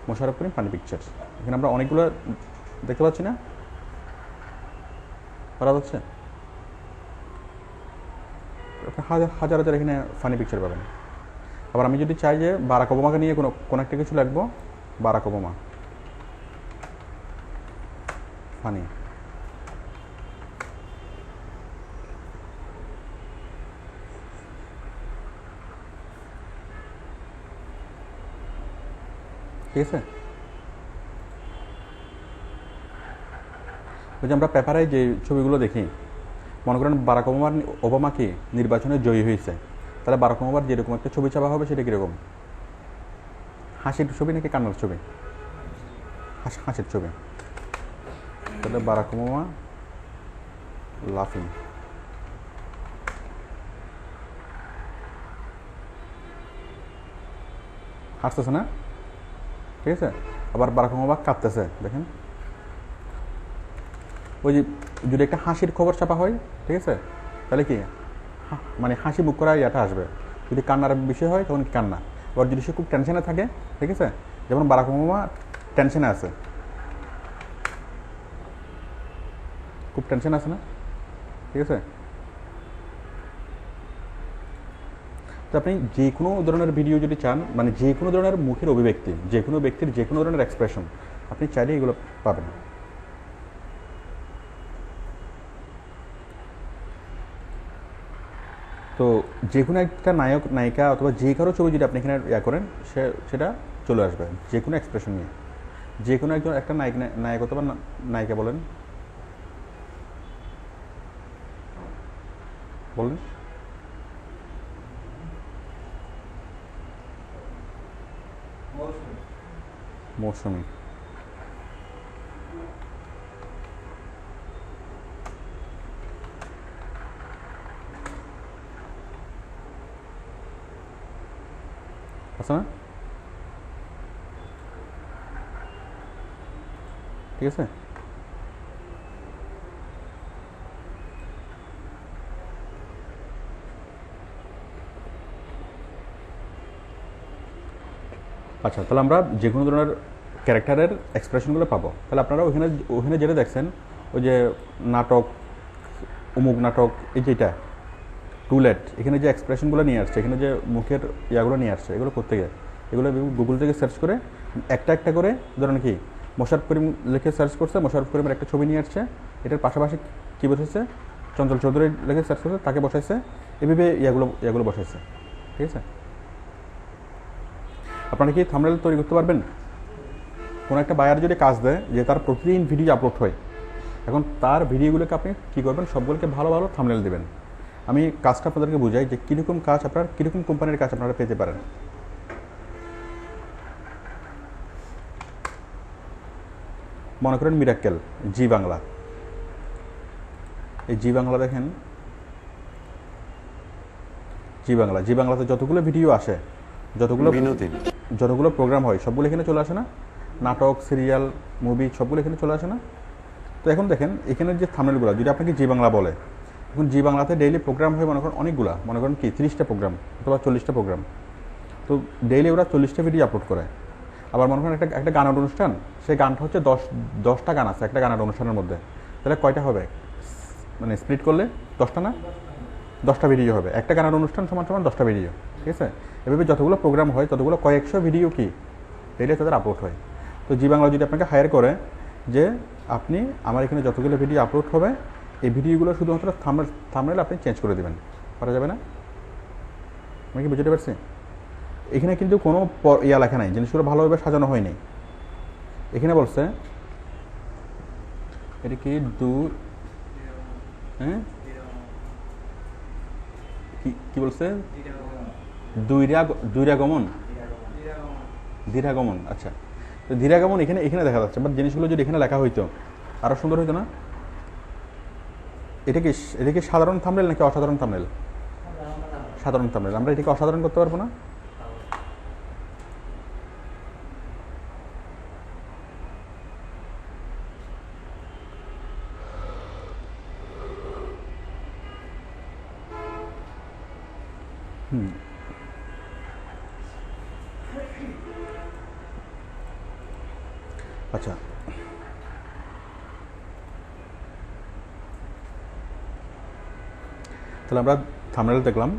Mosharraf Karim funny picture, এখানে আমরা অনেকগুলো দেখতে পাচ্ছি না? পারা যাচ্ছে? হাজার হাজার এখানে ফানি পিকচার পাবেন। আবার আমি যদি চাই যে বারাক ওবামাকে নিয়ে কোনো একটা কিছু লিখবো, বারাক ওবামা ফানি, ঠিক আছে? ওই যে আমরা পেপারে যে ছবিগুলো দেখি, মনে করেন বারাক ওবামা কি নির্বাচনে জয়ী হয়েছে, তাহলে বারাক ওবামার যেরকম একটা ছবি চাপা হবে সেটা কীরকম? হাসির ছবি নাকি কান্নার ছবি? হাসির ছবি। তাহলে বারাক ওবামা লাফিং, হাসতেছে না, ঠিক আছে? আবার বারাক ওবামা কাঁদতেছে, দেখেন। ওই যে যদি একটা হাসির খবর ছাপা হয়, ঠিক আছে, তাহলে কি মানে হাসি মুখ করা ইয়েটা আসবে। যদি কান্নার বিষয় হয় তখন কান্না। আবার যদি সে খুব টেনশনে থাকে, ঠিক আছে, যেমন বারাক ওবামা টেনশনে আছে, খুব টেনশন আছে না, ঠিক আছে? তো আপনি যে কোনো ধরনের ভিডিও যদি চান, মানে যে কোনো ধরনের মুখের অভিব্যক্তি, যে কোনো ব্যক্তির যে কোনো ধরনের এক্সপ্রেশন, আপনি চাইলে এগুলো পাবেন। তো যে কোনো একটা নায়ক নায়িকা অথবা যে কারো ছবি যদি আপনি এখানে করেন, সেটা চলে আসবে যে কোনো এক্সপ্রেশন নিয়ে। যে কোনো একজন একটা নায়ক অথবা নায়িকা বলেন, মৌসুমী, আছে না? ঠিক আছে? আচ্ছা, তাহলে আমরা যে কোনো ধরনের ক্যারেক্টারের এক্সপ্রেশনগুলো পাবো। তাহলে আপনারা ওখানে যেটা দেখছেন, ওই যে নাটক, অমুক নাটক, এই যেটা টুলেট, এখানে যে এক্সপ্রেশনগুলো নিয়ে আসছে, এখানে যে মুখের ইয়াগুলো নিয়ে আসছে, এগুলো করতে গিয়ে এগুলো গুগল থেকে সার্চ করে একটা একটা করে, ধরেন কি মোশাররফ করিম লিখে সার্চ করছে, মোশাররফ করিমের একটা ছবি নিয়ে আসছে, এটার পাশাপাশি কী বসেছে, চঞ্চল চৌধুরী লিখে সার্চ করছে, তাকে বসাইছে, এভাবে ইয়াগুলো বসাইছে, ঠিক আছে? আপনারা কি থাম্বনেল তৈরি করতে পারবেন? কোনো একটা বায়ার যদি কাজ দেয় যে তার প্রতিদিন ভিডিও আপলোড হয়, এখন তার ভিডিওগুলোকে আপনি কী করবেন, সবগুলোকে ভালো ভালো থাম্বনেল দেবেন। আমি কাজটা আপনাদেরকে বুঝাই যে কীরকম কাজ আপনার, কীরকম কোম্পানির কাজ আপনারা পেতে পারেন। মনে করেন মিরাক্কেল, জি বাংলা, এই জি বাংলা দেখেন, জি বাংলাতে যতগুলো ভিডিও আসে, যতগুলো প্রোগ্রাম হয়, সবগুলো এখানে চলে আসে না? নাটক, সিরিয়াল, মুভি সবগুলো এখানে চলে আসে না? তো এখন দেখেন এখানের যে থাম্বনেলগুলো, যদি আপনাকে জি বাংলা বলে, এখন জি বাংলাতে ডেইলি প্রোগ্রাম হয় মনে করেন অনেকগুলা, মনে করেন কি 30টা প্রোগ্রাম অথবা 40টা প্রোগ্রাম। তো ডেইলি ওরা 40টা ভিডিও আপলোড করে। আবার মনে করেন একটা গানের অনুষ্ঠান, সেই গানটা হচ্ছে 10টা গান আছে একটা গানের অনুষ্ঠানের মধ্যে, তাহলে কয়টা হবে, মানে স্প্লিট করলে 10টা না, 10টা ভিডিও হবে। একটা গানের অনুষ্ঠান সমান সমান 10টা ভিডিও, ঠিক আছে। এভাবে যতগুলো প্রোগ্রাম হয় ততগুলো কয়েকশো ভিডিও কি ডেইলি তাদের আপলোড হয়। তো জি বাংলা যদি আপনাকে হায়ার করে যে আপনি আমার এখানে যতগুলো ভিডিও আপলোড হবে এই ভিডিওগুলো শুধুমাত্র থাম্বনেল আপনি চেঞ্জ করে দেবেন, করা যাবে না? আমি কি বুঝতে পারছি? এখানে কিন্তু কোনো ইয়া লেখা নাই, জিনিসগুলো ভালোভাবে সাজানো হয়নি। এখানে বলছে এটা কি হ্যাঁ কি বলছে, দুইরাগমন, ধীরাগমন। আচ্ছা, তো ধীরাগমন এখানে এখানে দেখা যাচ্ছে, বাট জিনিসগুলো যদি এখানে লেখা হইতো আরো সুন্দর হইতো না? এটা কি সাধারণ থাম্বনেল নাকি অসাধারণ থাম্বনেল? সাধারণ থাম্বনেল। আমরা এটাকে অসাধারণ করতে পারবো না? আচ্ছা, তাহলে আমরা থাম্বনেল দেখলাম।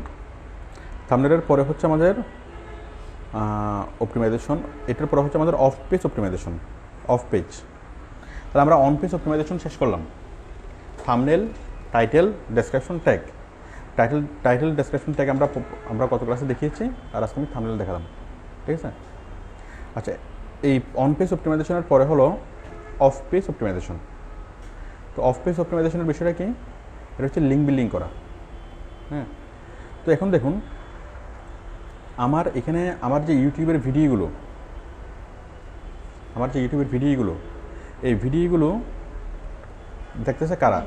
থাম্বনেলের পরে হচ্ছে আমাদের অপটিমাইজেশন, এটার পরে হচ্ছে আমাদের off page optimization. Off page, তাহলে আমরা অন পেজ অপটিমাইজেশন শেষ করলাম। Thumbnail, title, description, tag. Title description tag আমরা কত ক্লাসে দেখিয়েছি, আর আজকে আমি থাম্বনেল দেখালাম, ঠিক আছে। আচ্ছা, এই অন পেজ অপটিমাইজেশনের পরে হলো অফ পেজ অপটিমাইজেশন। তো অফ পেজ অপটিমাইজেশনের বিষয়টা কি? এটা হচ্ছে লিঙ্ক বিল্ডিং করা। হ্যাঁ, তো এখন দেখুন আমার এখানে আমার যে ইউটিউবের ভিডিওগুলো, এই ভিডিওগুলো দেখতেছে কারা?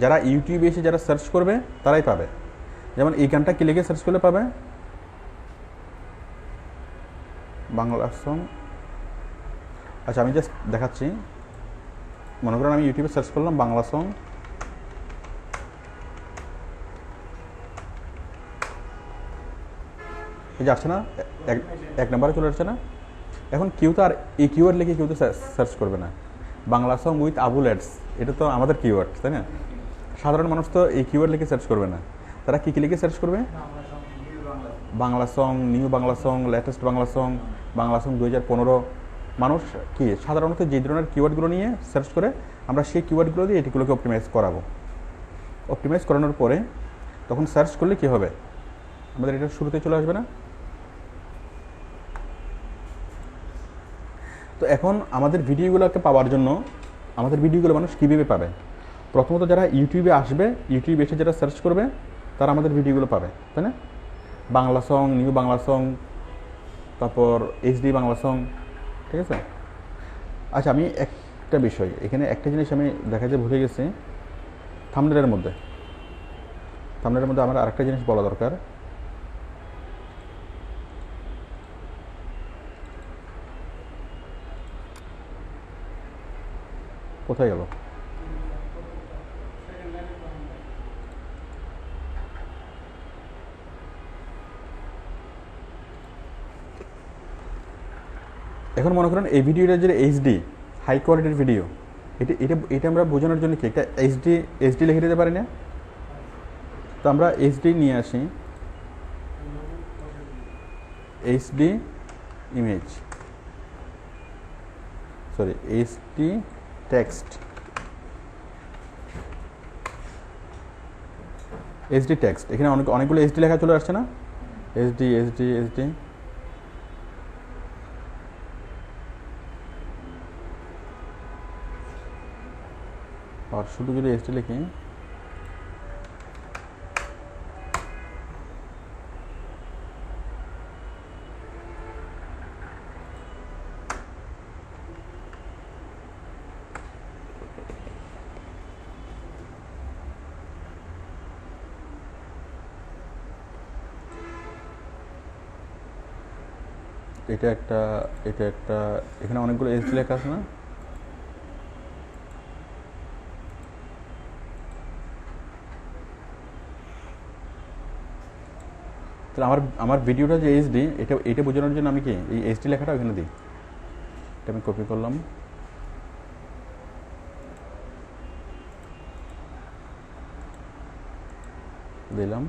যারা ইউটিউবে এসে যারা সার্চ করবে তারাই পাবে। যেমন এই গানটা কি লিখে সার্চ করলে পাবে? বাংলা সং। আচ্ছা, আমি জাস্ট দেখাচ্ছি। মনে করেন আমি ইউটিউবে সার্চ করলাম বাংলা সং, এই যে আসছে না, এক নম্বরে চলে আসছে না। এখন কেউ তো আর এই কিওয়ার্ড লিখে কেউ তো সার্চ করবে না, Bangla song with Abul ads, এটা তো আমাদের কিওয়ার্ড, তাই না? সাধারণ মানুষ তো এই কিওয়ার্ড লিখে সার্চ করবে না। তারা কী লিখে সার্চ করবে? Bangla song, new Bangla song, latest Bangla song, Bangla song 2015। মানুষ কি সাধারণত যে ধরনের কিওয়ার্ডগুলো নিয়ে সার্চ করে, আমরা সেই কিওয়ার্ডগুলো দিয়ে এটিগুলোকে অপটিমাইজ করাবো। অপটিমাইজ করানোর পরে তখন সার্চ করলে কি হবে, আমাদের এটা শুরুতে চলে আসবে না? তো এখন আমাদের ভিডিওগুলোকে পাওয়ার জন্য আমাদের ভিডিওগুলো মানুষ কীভাবে পাবে? প্রথমত যারা ইউটিউবে আসবে, ইউটিউবে এসে যারা সার্চ করবে তারা আমাদের ভিডিওগুলো পাবে, তাই না? Bangla song, new Bangla song, তারপর এইচডি বাংলা সং, ঠিক আছে। আচ্ছা, আমি একটা বিষয় এখানে একটা জিনিস আমি দেখাতে ভুলে গেছি। থাম্বনেলের মধ্যে আমার আরেকটা জিনিস বলা দরকার। কোথায় গেল? এখন মনে করেন এই ভিডিওটা যে এইচডি হাই কোয়ালিটির ভিডিও, এটা আমরা বোঝানোর জন্য কি একটা এইচডি লিখে দিতে পারি না? তো আমরা এইচডি নিয়ে আসি, HD image, sorry HD text, HD text. এখানে অনেকগুলো এইচডি লেখা চলে আসছে না? এইচডি এইচডি এইচডি, আর শুধু যদি এইচডি লিখি, এটা একটা এখানে অনেকগুলো এইচডি লেখা আছে না? তাহলে আমার ভিডিওটা যে এইচডি, এটা বোঝানোর জন্য আমি কি এই এইচডি লেখাটা ওখানে দিই। এটা আমি কপি করলাম, দিলাম।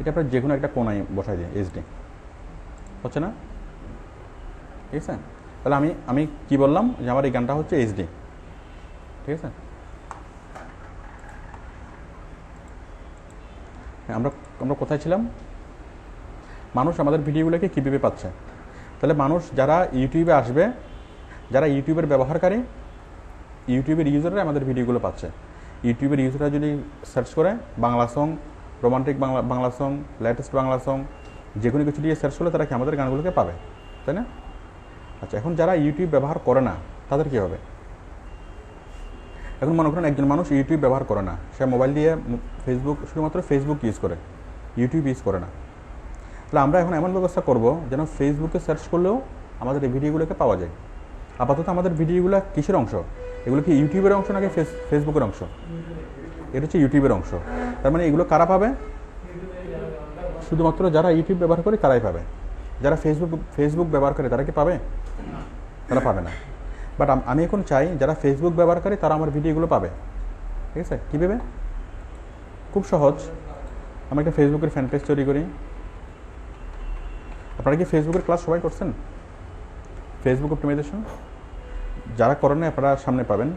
এটা আপনার যে কোনো একটা কোনায় বসাই দিই, এইচডি হচ্ছে না? ঠিক আছে, তাহলে আমি কি বললাম যে আমার এই গানটা হচ্ছে এইচডি। ঠিক আছে, আমরা আমরা কোথায় ছিলাম? মানুষ আমাদের ভিডিওগুলোকে কীভাবে পাচ্ছে? তাহলে মানুষ যারা ইউটিউবে আসবে, যারা ইউটিউবের ব্যবহারকারী, ইউটিউবের ইউজাররা আমাদের ভিডিওগুলো পাচ্ছে। ইউটিউবের ইউজাররা যদি সার্চ করে Bangla song, romantic Bangla song, latest Bangla song, যে কোনো কিছু দিয়ে সার্চ করলে তারা কি আমাদের গানগুলোকে পাবে, তাই না? আচ্ছা, এখন যারা ইউটিউব ব্যবহার করে না তাদের কী হবে? এখন মনে করেন একজন মানুষ ইউটিউব ব্যবহার করে না, সে মোবাইল দিয়ে ফেসবুক, শুধুমাত্র ফেসবুক ইউজ করে, ইউটিউব ইউজ করে না। তাহলে আমরা এখন এমন ব্যবস্থা করব যেন ফেসবুকে সার্চ করলেও আমাদের এই ভিডিওগুলোকে পাওয়া যায়। আপাতত আমাদের ভিডিওগুলো কিসের অংশ? এগুলো কি ইউটিউবের অংশ নাকি ফেসবুকের অংশ? এটা হচ্ছে ইউটিউবের অংশ। তার মানে এগুলো কারা পাবে? শুধুমাত্র যারা ইউটিউব ব্যবহার করে তারাই পাবে। যারা ফেসবুক ব্যবহার করে তারা কি পাবে? তারা পাবে না। বাট আমি এখন চাই যারা ফেসবুক ব্যবহার করে তারা আমার ভিডিওগুলো পাবে। ঠিক আছে, কীভাবে? খুব সহজ। আমি একটা ফেসবুকের ফ্যান পেজ তৈরি করি। আপনারা কি ফেসবুকের ক্লাস সবাই করছেন? ফেসবুক অপটিমাইজেশন যারা করেন না আপনারা সামনে পাবেন।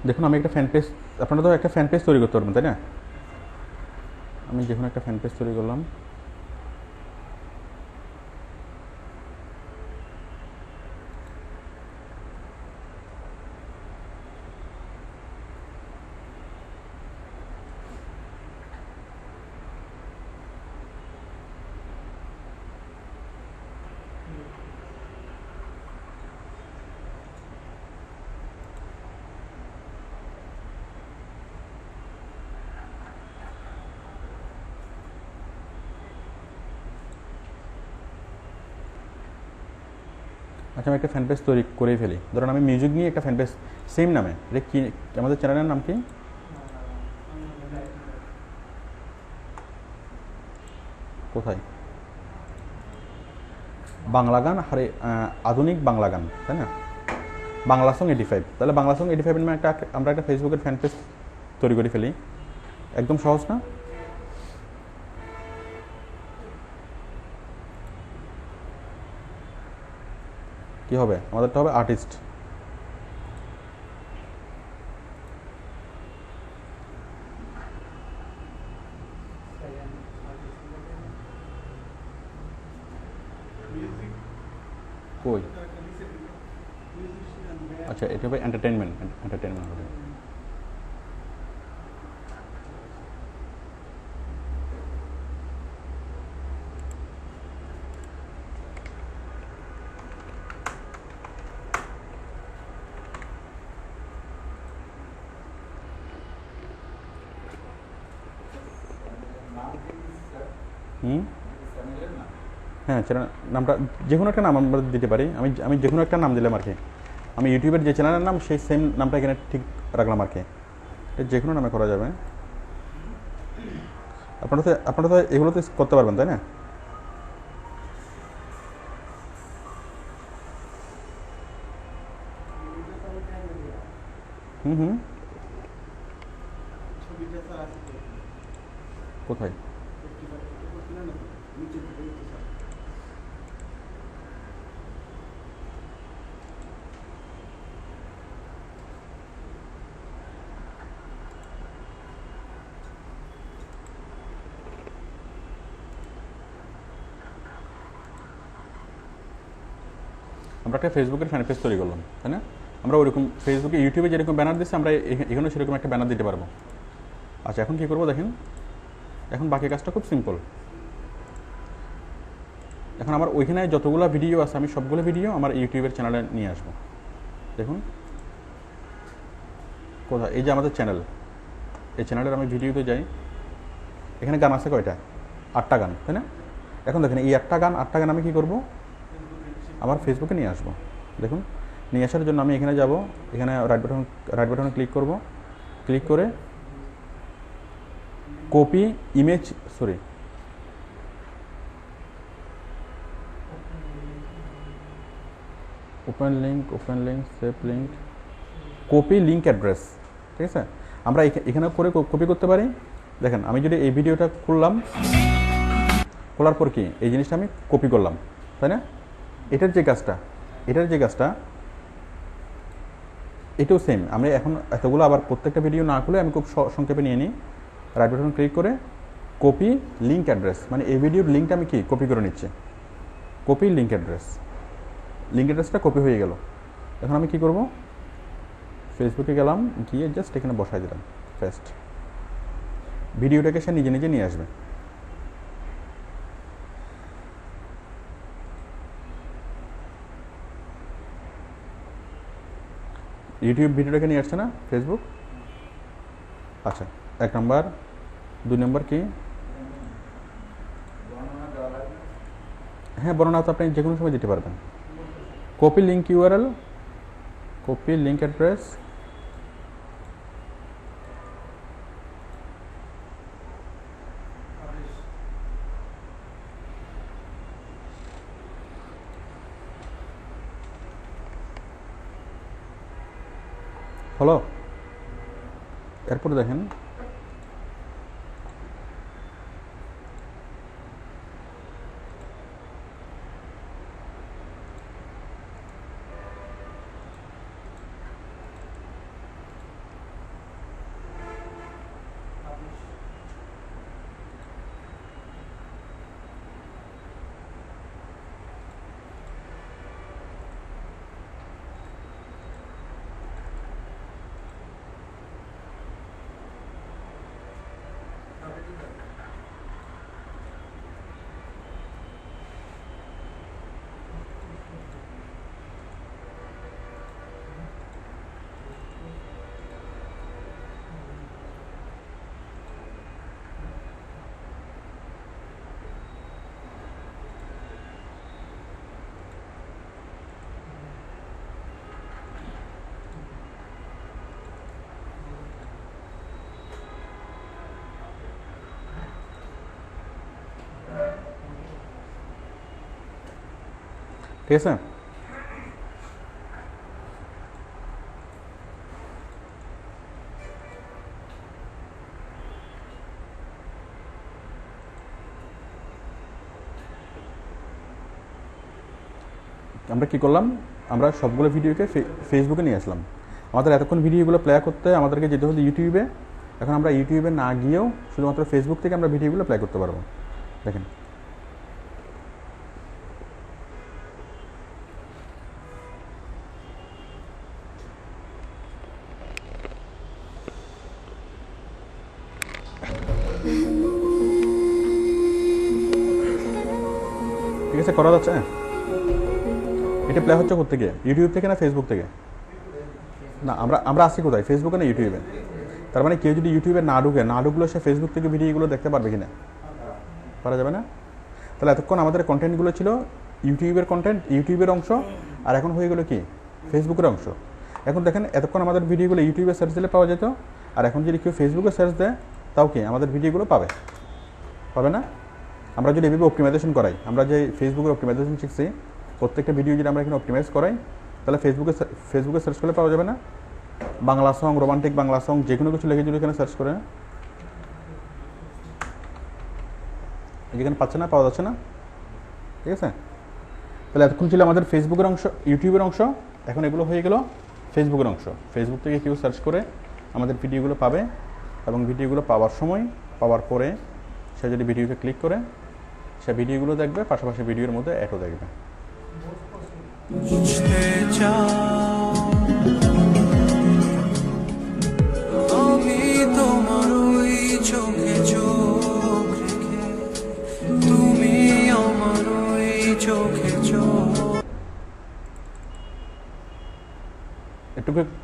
দেখুন, আমি একটা ফ্যান পেজ, আপনারা তো একটা ফ্যান পেজ তৈরি করতে পারবেন, তাই না? আমি যে কোনো একটা ফ্যান পেজ তৈরি করলাম। আচ্ছা, আমি একটা ফ্যান পেজ তৈরি করেই ফেলি। ধরুন আমি মিউজিক নিয়ে একটা ফ্যান পেজ, সেম নামে। এটা কি, আমাদের চ্যানেলের নাম কি? কোথায়? বাংলা গান, আধুনিক বাংলা গান, তাই না? বাংলা সং 85। তাহলে বাংলা সং 85 নামে আমরা একটা ফেসবুকের ফ্যান পেজ তৈরি করে ফেলি। একদম সহজ না? কি হবে? আমাদেরটা হবে আর্টিস্ট। কই? আচ্ছা, এটা হবে এন্টারটেনমেন্ট হবে। হ্যাঁ, চ্যানেল নামটা যে কোনো একটা নাম আমরা দিতে পারি। আমি যে কোনো একটা নাম দিলাম আর কি। আমি ইউটিউবের যে চ্যানেলের নাম সেই সেম নামটা এখানে ঠিক রাখলাম আর কি। এটা যে কোনো নামে করা যাবে। আপনারা তো এগুলো তো করতে পারবেন, তাই না? হুম। কোথায়? আমরা একটা ফেসবুকের ফ্যান পেজ তৈরি করলাম, তাই না? আমরা ওইরকম ফেসবুকে ইউটিউবে যেরকম ব্যানার দিচ্ছি আমরা এখানেও সেরকম একটা ব্যানার দিতে পারবো। আচ্ছা, এখন কী করবো দেখেন, এখন বাকি কাজটা খুব সিম্পল। এখন আমার ওইখানে যতগুলো ভিডিও আছে আমি সবগুলো ভিডিও আমার ইউটিউবের চ্যানেলে নিয়ে আসবো। দেখুন কোথায়, এই যে আমাদের চ্যানেল, এই চ্যানেলের আমি ভিডিওতে যাই, এখানে গান আছে কয়টা? 8টা গান, তাই না? এখন দেখেন এই 8টা গান আমি কী করবো, আমার ফেসবুকে নিয়ে আসবো। দেখুন, নিয়ে আসার জন্য আমি এখানে যাব, এখানে রাইট বাটনে ক্লিক করব, ক্লিক করে copy image, open link save link, copy link address, ঠিক আছে? আমরা এখানে করে কপি করতে পারি। দেখেন আমি যদি এই ভিডিওটা খুললাম, খোলার পর কি এই জিনিসটা আমি কপি করলাম, তাই না? এটার যে কাজটা এটাও সেম। আমি এখন এতগুলো আবার প্রত্যেকটা ভিডিও না খুলে আমি খুব সংক্ষেপে নিয়ে নিই। রাইট বাটন ক্লিক করে কপি লিঙ্ক অ্যাড্রেস, মানে এই ভিডিওর লিঙ্কটা আমি কি কপি করে নিচ্ছি। কপি লিঙ্ক অ্যাড্রেসটা কপি হয়ে গেল। এখন আমি কি করব, ফেসবুকে গেলাম, গিয়ে জাস্ট এখানে বসাই দিলাম পেস্ট। ভিডিওটাকে সে নিজে নিজে নিয়ে আসবে। ইউটিউব ভিডিওটাকে নিয়ে আসছে না ফেসবুক? আচ্ছা, 1 নম্বর, 2 নম্বর কি? হ্যাঁ, বর্ণনা তো আপনি যে কোনো সময় দিতে পারবেন। Copy link URL, copy link address, হলো। এরপরে দেখেন ঠিক আছে। আমরা কি করলাম, আমরা সবগুলো ভিডিওকে ফেসবুকে নিয়ে আসলাম। আমাদের এতক্ষণ ভিডিওগুলো প্লে করতে আমাদেরকে যেতে হতো ইউটিউবে। এখন আমরা ইউটিউবে না গিয়েও শুধুমাত্র ফেসবুক থেকে আমরা ভিডিওগুলো প্লে করতে পারবো। দেখেন ঠিক আছে, করা যাচ্ছে। এটা প্লে হচ্ছে কোত্থেকে, ইউটিউব থেকে না ফেসবুক থেকে? না, আমরা আসি কোথায়, ফেসবুকে না ইউটিউবে? তার মানে কেউ যদি ইউটিউবে না ঢুকলো সে ফেসবুক থেকে ভিডিওগুলো দেখতে পারবে কিনা? পারা যাবে না। তাহলে এতক্ষণ আমাদের কন্টেন্টগুলো ছিল ইউটিউবের কন্টেন্ট, ইউটিউবের অংশ, আর এখন হয়ে গেলো কি ফেসবুকের অংশ। এখন দেখেন এতক্ষণ আমাদের ভিডিওগুলো ইউটিউবে সার্চ দিলে পাওয়া যেত, আর এখন যদি কেউ ফেসবুকে সার্চ দেয় তাও কি আমাদের ভিডিওগুলো পাবে না? আমরা যদি এভাবে অপটিমাইজেশন করাই, আমরা যে ফেসবুকের অপটিমাইজেশন শিখছি, প্রত্যেকটা ভিডিও যদি আমরা এখানে অপটিমাইজ করাই তাহলে ফেসবুকে সার্চ করলে পাওয়া যাবে না? Bangla song, romantic Bangla song, যে কোনো কিছু লিখে যদি এখানে সার্চ করে, যেখানে পাচ্ছে না, পাওয়া যাচ্ছে না। ঠিক আছে, তাহলে এতক্ষণ ছিল আমাদের ফেসবুকের অংশ, ইউটিউবের অংশ, এখন এগুলো হয়ে গেল ফেসবুকের অংশ। ফেসবুক থেকে কেউ সার্চ করে আমাদের ভিডিওগুলো পাবে, এবং ভিডিওগুলো পাওয়ার পরে সে যদি ভিডিওকে ক্লিক করে সে ভিডিওগুলো দেখবে, পাশাপাশি ভিডিওর মধ্যে অ্যাডও দেখবে। বুঝতে চাও আমি তোমার ওই চোখে চোখ রেখে, তুমি আমার ওই চোখে চোখ।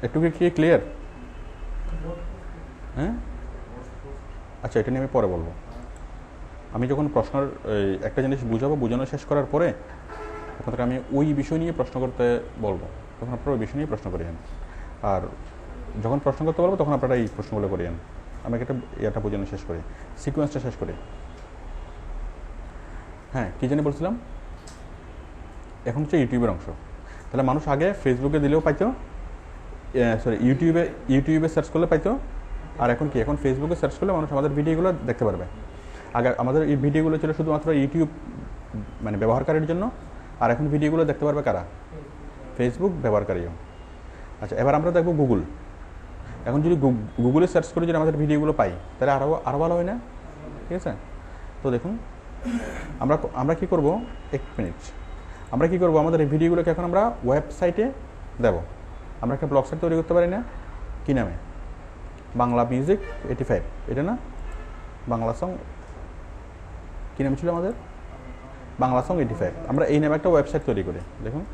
একটু কি ক্লিয়ার? হ্যাঁ, আচ্ছা, এটা নিয়ে আমি পরে বলবো। আমি যখন প্রশ্নের একটা জিনিস বোঝানো শেষ করার পরে আপনাদেরকে আমি ওই বিষয় নিয়ে প্রশ্ন করতে বলবো, তখন আপনারা ওই বিষয় নিয়ে প্রশ্ন করিয়েন। আর যখন প্রশ্ন করতে বলবো তখন আপনারা এই প্রশ্নগুলো করিয়েন। আমি একটা এটা বোঝানো শেষ করি, সিকোয়েন্সটা শেষ করি। হ্যাঁ, কী জানি বলছিলাম, এখন হচ্ছে ইউটিউবের অংশ। তাহলে মানুষ আগে ফেসবুকে দিলেও পাইতো, সরি ইউটিউবে সার্চ করলে পাইতো। আর এখন কি, এখন ফেসবুকে সার্চ করলে মানুষ আমাদের ভিডিওগুলো দেখতে পারবে। আগে আমাদের এই ভিডিওগুলো ছিল শুধুমাত্র ইউটিউব মানে ব্যবহারকারীর জন্য, আর এখন ভিডিওগুলো দেখতে পারবে কারা? ফেসবুক ব্যবহারকারীও। আচ্ছা, এবার আমরা দেখবো গুগল। এখন যদি গুগলে সার্চ করে যদি আমাদের ভিডিওগুলো পাই তাহলে আরও ভালো হয় না? ঠিক আছে, তো দেখুন আমরা কী করবো, এক মিনিট, আমরা কী করবো, আমাদের এই ভিডিওগুলোকে এখন আমরা ওয়েবসাইটে দেব। আমরা একটা ব্লগ সাইট তৈরি করতে পারি না? কী নামে? বাংলা মিউজিক 85, এটা না? বাংলা সং, কী নাম ছিল আমাদের? বাংলা সং 85। আমরা এই নামে একটা ওয়েবসাইট তৈরি করি। দেখুন,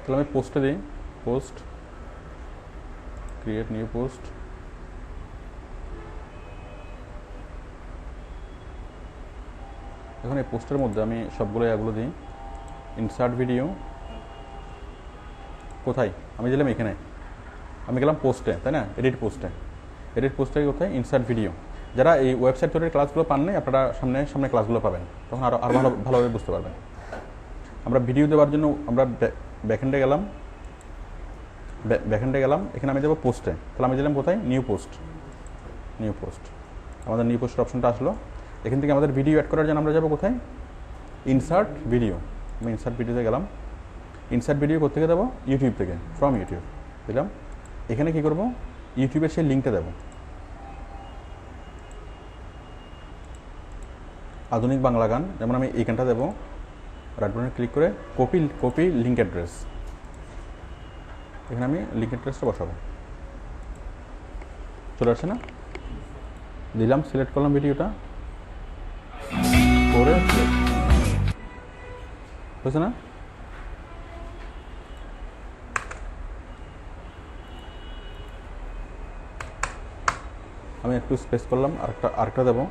তাহলে আমি পোস্টে দিই, পোস্ট, ক্রিয়েট নিউ পোস্ট। এখন এই পোস্টের মধ্যে আমি সবগুলো এগুলো দিই। ইনসার্ট ভিডিও কোথায়? আমি দিলাম এখানে, আমি গেলাম পোস্টে, তাই না? এডিট পোস্টে কোথায়? Insert video. যারা এই ওয়েবসাইট তৈরির ক্লাসগুলো পান নাই, আপনারা সামনে ক্লাসগুলো পাবেন, তখন আরও ভালোভাবে বুঝতে পারবেন। আমরা ভিডিও দেওয়ার জন্য আমরা ব্যাকএন্ডে গেলাম, এখানে আমি দেবো পোস্টে। তাহলে আমি দিলাম কোথায়? New post. আমাদের নিউ পোস্টের অপশনটা আসলো। এখান থেকে আমাদের ভিডিও অ্যাড করার জন্য আমরা যাবো কোথায়? Insert video. আমি ইনসার্ট ভিডিওতে গেলাম। ইনসার্ট ভিডিও কোথেকে দেবো? ইউটিউব থেকে, ফ্রম ইউটিউব দিলাম। এখানে কি করব? ইউটিউবের সেই লিঙ্কটা দেবো। আধুনিক বাংলা গান, যেমন আমি এই গানটা দেবো। রাইট বাটনে ক্লিক করে কপি লিঙ্ক অ্যাড্রেস, এখানে আমি লিঙ্ক অ্যাড্রেসটা বসাবো। চলে আসছে না? দিলাম, সিলেক্ট করলাম ভিডিওটা করে, হয়েছে না? আমি একটু স্পেস করলাম, আরেকটা দেবো।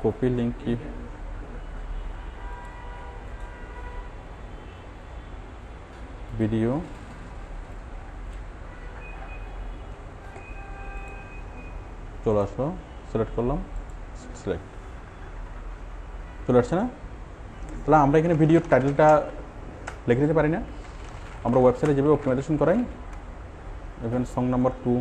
কপি লিঙ্ক কি, ভিডিও, চলে আসলো, সিলেক্ট করলাম, চলে আসছে না? তাহলে আমরা এখানে ভিডিওর টাইটেলটা লিখে দিতে পারি না? আমরা ওয়েবসাইটে যেভাবে অপটিমাইজেশন করাই, ইভেন সং নাম্বার 2,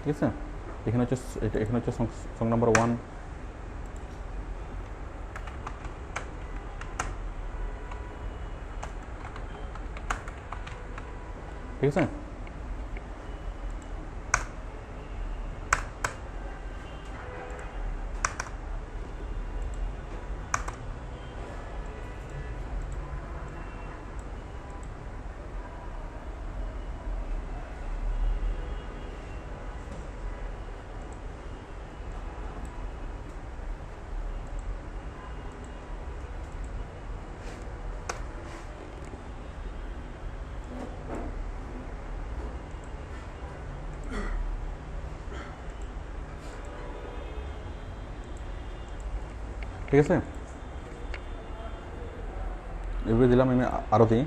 ঠিক আছে? এখানে হচ্ছে সং নাম্বার 1, ঠিক আছে? ঠিক আছে, এভাবে দিলাম আমি আরতি।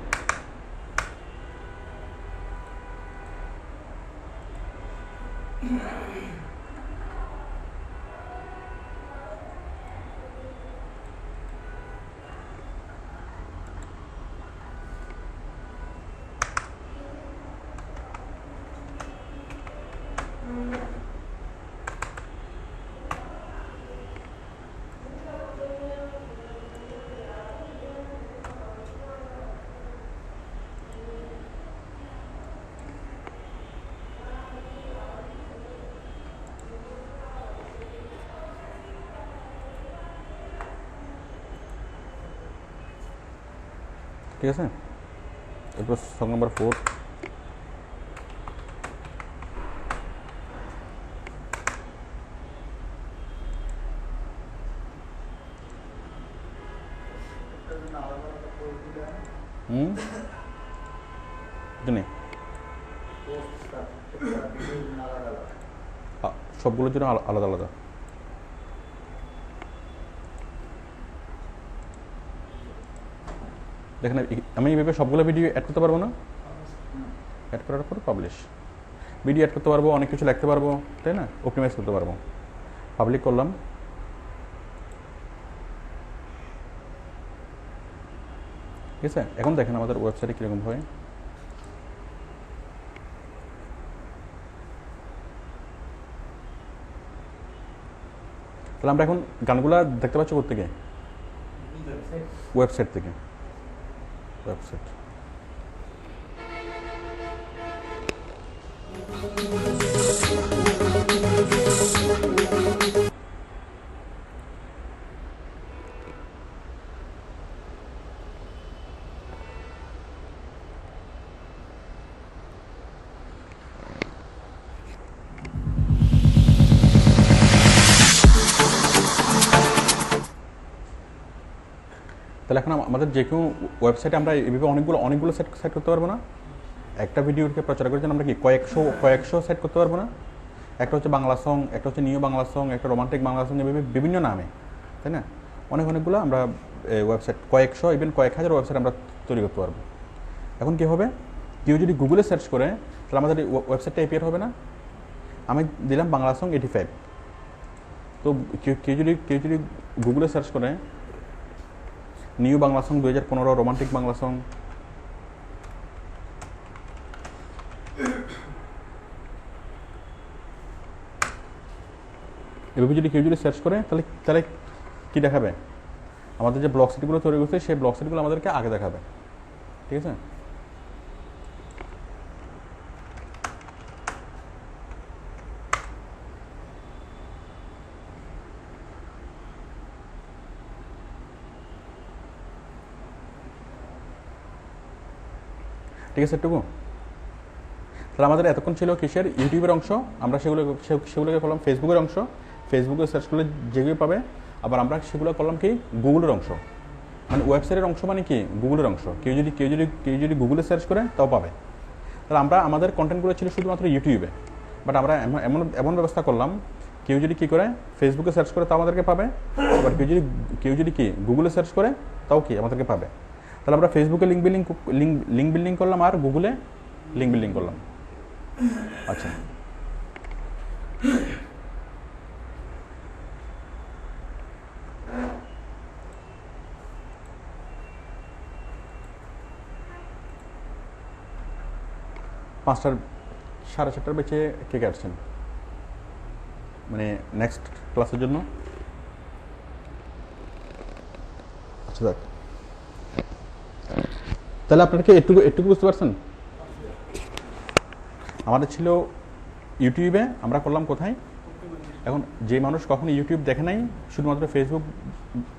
ঠিক আছে, এরপর সং নাম্বার 4। জানি সবগুলোর জন্য আলাদা আলাদা। দেখেন আমি এইভাবে সবগুলো ভিডিও অ্যাড করতে পারবো না, অ্যাড করার পর পাবলিশ, ভিডিও অ্যাড করতে পারবো, অনেক কিছু লিখতে পারবো, তাই না, অপটিমাইজ করতে পারবো। পাবলিক করলাম, ঠিক আছে। এখন দেখেন আমাদের ওয়েবসাইটে কীরকম হয়। তাহলে আমরা এখন গানগুলা দেখতে পাচ্ছি কোত্থেকে? ওয়েবসাইট থেকে। ওয়েবসাইট তাহলে এখন আমাদের যে কোনো ওয়েবসাইটে আমরা এইভাবে অনেকগুলো সেট করতে পারবো না? একটা ভিডিওকে প্রচার করার জন্য আমরা কি কয়েকশো সেট করতে পারবো না? একটা হচ্ছে বাংলা সং, একটা হচ্ছে নিউ বাংলা সং, একটা রোমান্টিক বাংলা সং, এভাবে বিভিন্ন নামে, তাই না, অনেকগুলো আমরা ওয়েবসাইট কয়েকশো ইভেন কয়েক হাজার ওয়েবসাইট আমরা তৈরি করতে পারবো। এখন কী হবে, কেউ যদি গুগলে সার্চ করে তাহলে আমাদের ওয়েবসাইটটা এপিয়ার হবে না। আমি দিলাম বাংলা সং 85, তো কেউ যদি গুগলে সার্চ করে new Bangla song 2015, romantic Bangla song, এভাবে যদি কেউ সার্চ করে তাহলে কী দেখাবে? আমাদের যে ব্লগ সাইটগুলো তৈরি করছে সেই ব্লগ সাইটগুলো আমাদেরকে আগে দেখাবে, ঠিক আছে। ঠিক আছে এটুকু। তাহলে আমাদের এতক্ষণ ছিল কিসের? ইউটিউবের অংশ। আমরা সেগুলোকে করলাম ফেসবুকের অংশ। ফেসবুকে সার্চ করলে যেগুলো পাবে। আবার আমরা সেগুলো করলাম কি গুগলের অংশ, মানে ওয়েবসাইটের অংশ, মানে কি গুগলের অংশ। কেউ যদি গুগলে সার্চ করে তাও পাবে। তাহলে আমরা আমাদের কন্টেন্টগুলো ছিল শুধুমাত্র ইউটিউবে, বাট আমরা এমন ব্যবস্থা করলাম কেউ যদি কী করে ফেসবুকে সার্চ করে তাও আমাদেরকে পাবে, আবার কেউ যদি কি গুগলে সার্চ করে তাও কি আমাদেরকে পাবে। তাহলে আমরা ফেসবুকে লিঙ্ক বিল্ডিং করলাম আর গুগলে লিঙ্ক বিল্ডিং করলাম। আচ্ছা, পাঁচটার 4:30 বেঁচে কে আসছেন মানে নেক্সট ক্লাসের জন্য? আচ্ছা দেখ, তাহলে আপনারা কি একটু বুঝতে পারছেন? আমাদের ছিল ইউটিউবে, আমরা করলাম কোথায়? এখন যে মানুষ কখনো ইউটিউব দেখে নাই, শুধুমাত্র ফেসবুক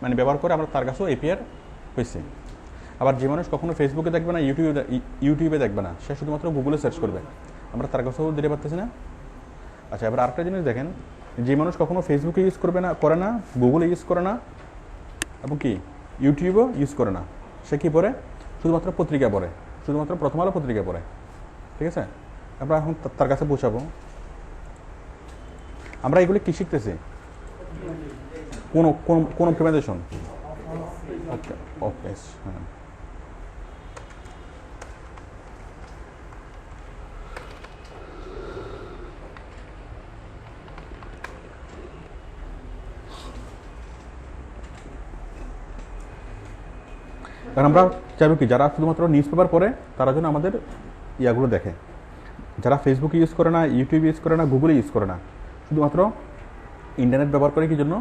মানে ব্যবহার করে, আমরা তার কাছেও এপিআর হয়েছে। আবার যে মানুষ কখনো ফেসবুকে দেখবে না, ইউটিউবে দেখবে না, সে শুধুমাত্র গুগলে সার্চ করবে, আমরা তার কাছেও দিতে পারতেছি না। আচ্ছা, এবার আরেকটা জিনিস দেখেন, যে মানুষ কখনো ফেসবুকে ইউজ করে না, গুগলে ইউজ করে না, এবং কি ইউটিউবও ইউজ করে না, সে কী পড়ে? শুধুমাত্র পত্রিকা পড়ে, শুধুমাত্র প্রথম আলো পত্রিকা পড়ে, ঠিক আছে। আমরা এখন তার কাছে পৌঁছাবো। আমরা এগুলি কী শিখতেছি? কোন অপটিমাইজেশন? ওকে ওকে, হ্যাঁ। কারণ আমরা চাইবো কি, যারা শুধুমাত্র নিউজ পেপার পড়ে তারা যেন আমাদের ইয়াগুলো দেখে, যারা ফেসবুক ইউজ করে না, ইউটিউব ইউজ করে না, গুগল ইউজ করে না, শুধুমাত্র ইন্টারনেট ব্যবহার করে কি জন্য?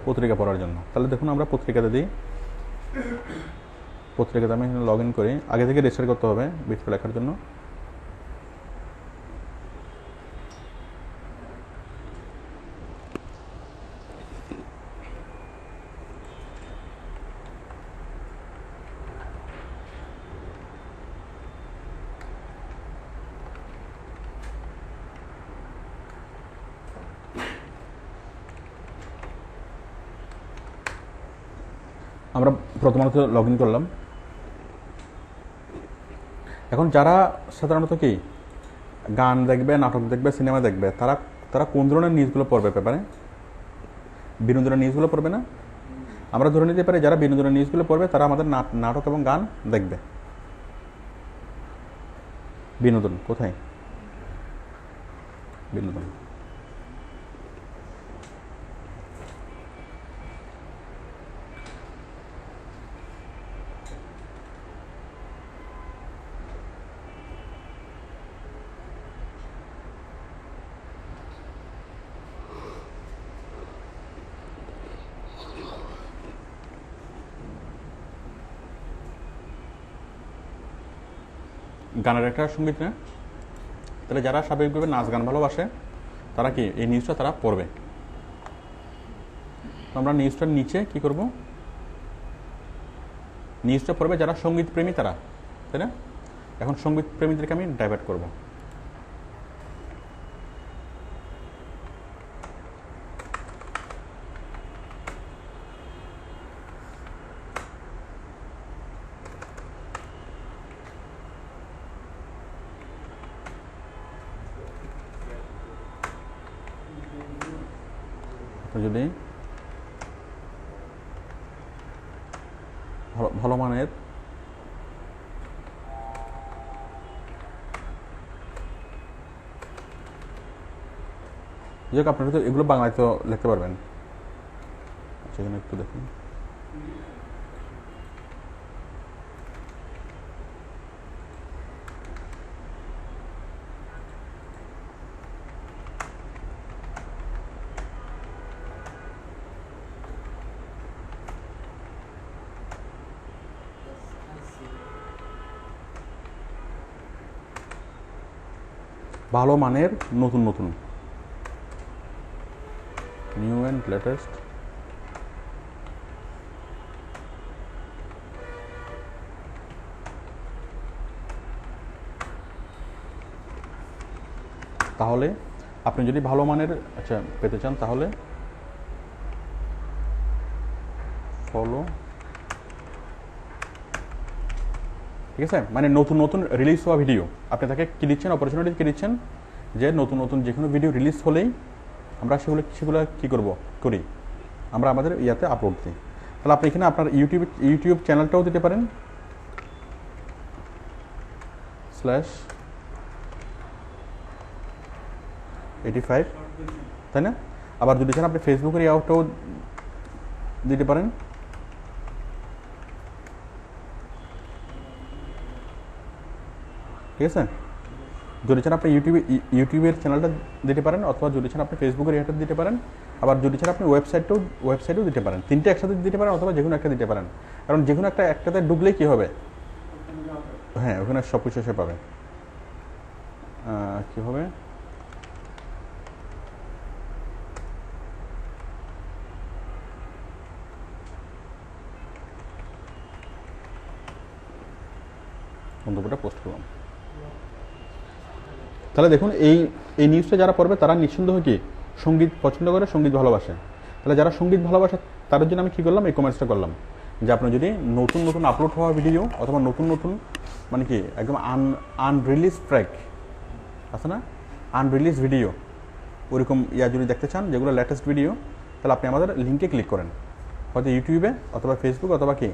পত্রিকা পড়ার জন্য। তাহলে দেখুন আমরা পত্রিকাতে দিই, পত্রিকাতে আমি লগ ইন করি, আগে থেকে রেজিস্টার করতে হবে ভিডিও লেখার জন্য। আমরা প্রথমত লগ ইন করলাম। এখন যারা সাধারণত কি গান দেখবে, নাটক দেখবে, সিনেমা দেখবে, তারা তারা কোন ধরনের নিউজগুলো পড়বে পেপারে? বিনোদনের নিউজগুলো পড়বে না? আমরা ধরে নিতে পারি যারা বিনোদনের নিউজগুলো পড়বে তারা আমাদের নাটক এবং গান দেখবে। বিনোদন কোথায়? বিনোদন, গানের একটা সঙ্গীত না? তাহলে যারা স্বাভাবিকভাবে নাচ গান ভালোবাসে তারা কি এই নিউজটা তারা পড়বে। আমরা নিউজটার নিচে কি করব? নিউজটা পড়বে যারা সঙ্গীত প্রেমী তারা, তাই না? এখন সঙ্গীত প্রেমীদেরকে আমি ডাইভার্ট করব। যদি ভালো মানের যাক, আপনারা তো এগুলো বাংলায় তো লিখতে পারবেন। আচ্ছা, এখানে একটু দেখুন। ভালো মানের নতুন নতুন, নিউ অ্যান্ড লেটেস্ট, তাহলে আপনি যদি ভালো মানের আচ্ছা পেতে চান তাহলে ফলো, ঠিক আছে? মানে নতুন নতুন রিলিজ হওয়া ভিডিও আপনি তাকে কি দিচ্ছেন, অপরচুনিটি কি দিচ্ছেন, যে নতুন নতুন যে কোনো ভিডিও রিলিজ হলেই আমরা সেগুলো কী করি আমরা আমাদের ইয়াতে আপলোড দিই। তাহলে আপনি এখানে আপনার ইউটিউব চ্যানেলটাও দিতে পারেন /85, তাই না? আবার যদি চান আপনি ফেসবুকের ইয়াটাও দিতে পারেন, ঠিক আছে? যদি চান আপনি ইউটিউবের চ্যানেলটা দিতে পারেন, অথবা যদি চান আপনি ফেসবুকের ইয়াটা দিতে পারেন, আবার যদি চান আপনি ওয়েবসাইটেও দিতে পারেন। তিনটে একসাথে দিতে পারেন অথবা যে কোনো একটা দিতে পারেন, কারণ যে কোনো একটাতে ঢুকলে কী হবে, হ্যাঁ ওখানে সব কিছু সে পাবে। কী হবে, মন্তব্যটা পোস্ট করলাম। তাহলে দেখুন এই নিউজটা যারা পড়বে তারা নিঃসন্দেহ কি সঙ্গীত পছন্দ করে, সঙ্গীত ভালোবাসে। তাহলে যারা সঙ্গীত ভালোবাসে তাদের জন্য আমি কী করলাম, এই কমেন্টসটা করলাম যে আপনি যদি নতুন নতুন আপলোড হওয়া ভিডিও অথবা নতুন নতুন মানে কি একদম আনরিলিজ ট্র্যাক আছে না, আনরিলিজ ভিডিও, ওরকম ইয়া যদি দেখতে চান যেগুলো লেটেস্ট ভিডিও, তাহলে আপনি আমাদের লিঙ্কে ক্লিক করেন, হয়তো ইউটিউবে অথবা ফেসবুক অথবা কি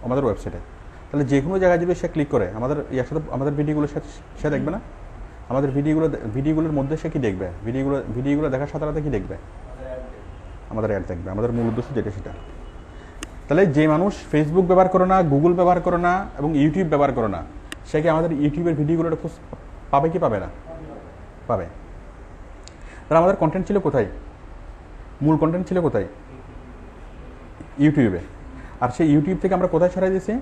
আমাদের ওয়েবসাইটে। তাহলে যে কোনো জায়গায় যদি সে ক্লিক করে আমাদের ইয়ার সাথে আমাদের ভিডিওগুলো সে দেখবে না? আমাদের ভিডিওগুলোর মধ্যে সে কি দেখবে? ভিডিওগুলো দেখার সাথে সাথে কি দেখবে? আমাদের অ্যাড দেখবে। আমাদের মূল উদ্দেশ্য যেটা সেটা। তাহলে যে মানুষ ফেসবুক ব্যবহার করে না, গুগল ব্যবহার করে না এবং ইউটিউব ব্যবহার করে না, সে কি আমাদের ইউটিউবের ভিডিওগুলোটা পাবে কি পাবে না? পাবে। তাহলে আমাদের কন্টেন্ট ছিল কোথায়? মূল কন্টেন্ট ছিল কোথায়? ইউটিউবে। আর সেই ইউটিউব থেকে আমরা কোথায় ছড়াই দিয়েছি?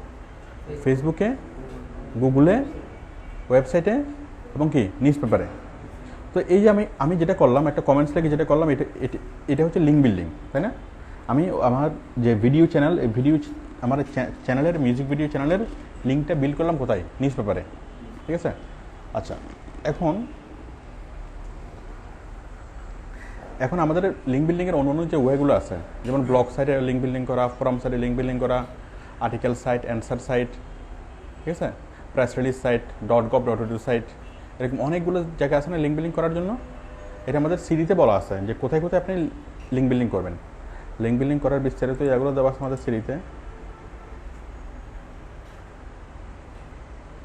ফেসবুকে, গুগলে, ওয়েবসাইটে এবং কি নিউজ পেপারে। তো এই যে আমি যেটা করলাম, একটা কমেন্টস লিখে যেটা করলাম, এটা হচ্ছে লিঙ্ক বিল্ডিং, তাই না? আমি আমার যে ভিডিও চ্যানেল, এই আমার চ্যানেলের মিউজিক ভিডিও চ্যানেলের লিঙ্কটা বিল্ড করলাম কোথায়? নিউজ পেপারে, ঠিক আছে? আচ্ছা, এখন আমাদের লিঙ্ক বিল্ডিংয়ের অন্য যে ওয়েগুলো আছে, যেমন ব্লগ সাইটে লিঙ্ক বিল্ডিং করা, ফোরাম সাইটে লিঙ্ক বিল্ডিং করা, আর্টিকেল সাইট, অ্যান্সার সাইট, ঠিক আছে, press release site, .gov.edu site, এরকম অনেকগুলো জায়গা আছে না লিঙ্ক বিল্ডিং করার জন্য। এটা আমাদের সিরিতে বলা আছে যে কোথায় কোথায় আপনি লিঙ্ক বিল্ডিং করবেন। লিঙ্ক বিল্ডিং করার বিস্তারিত এগুলো দেওয়া আছে আমাদের সিরিতে।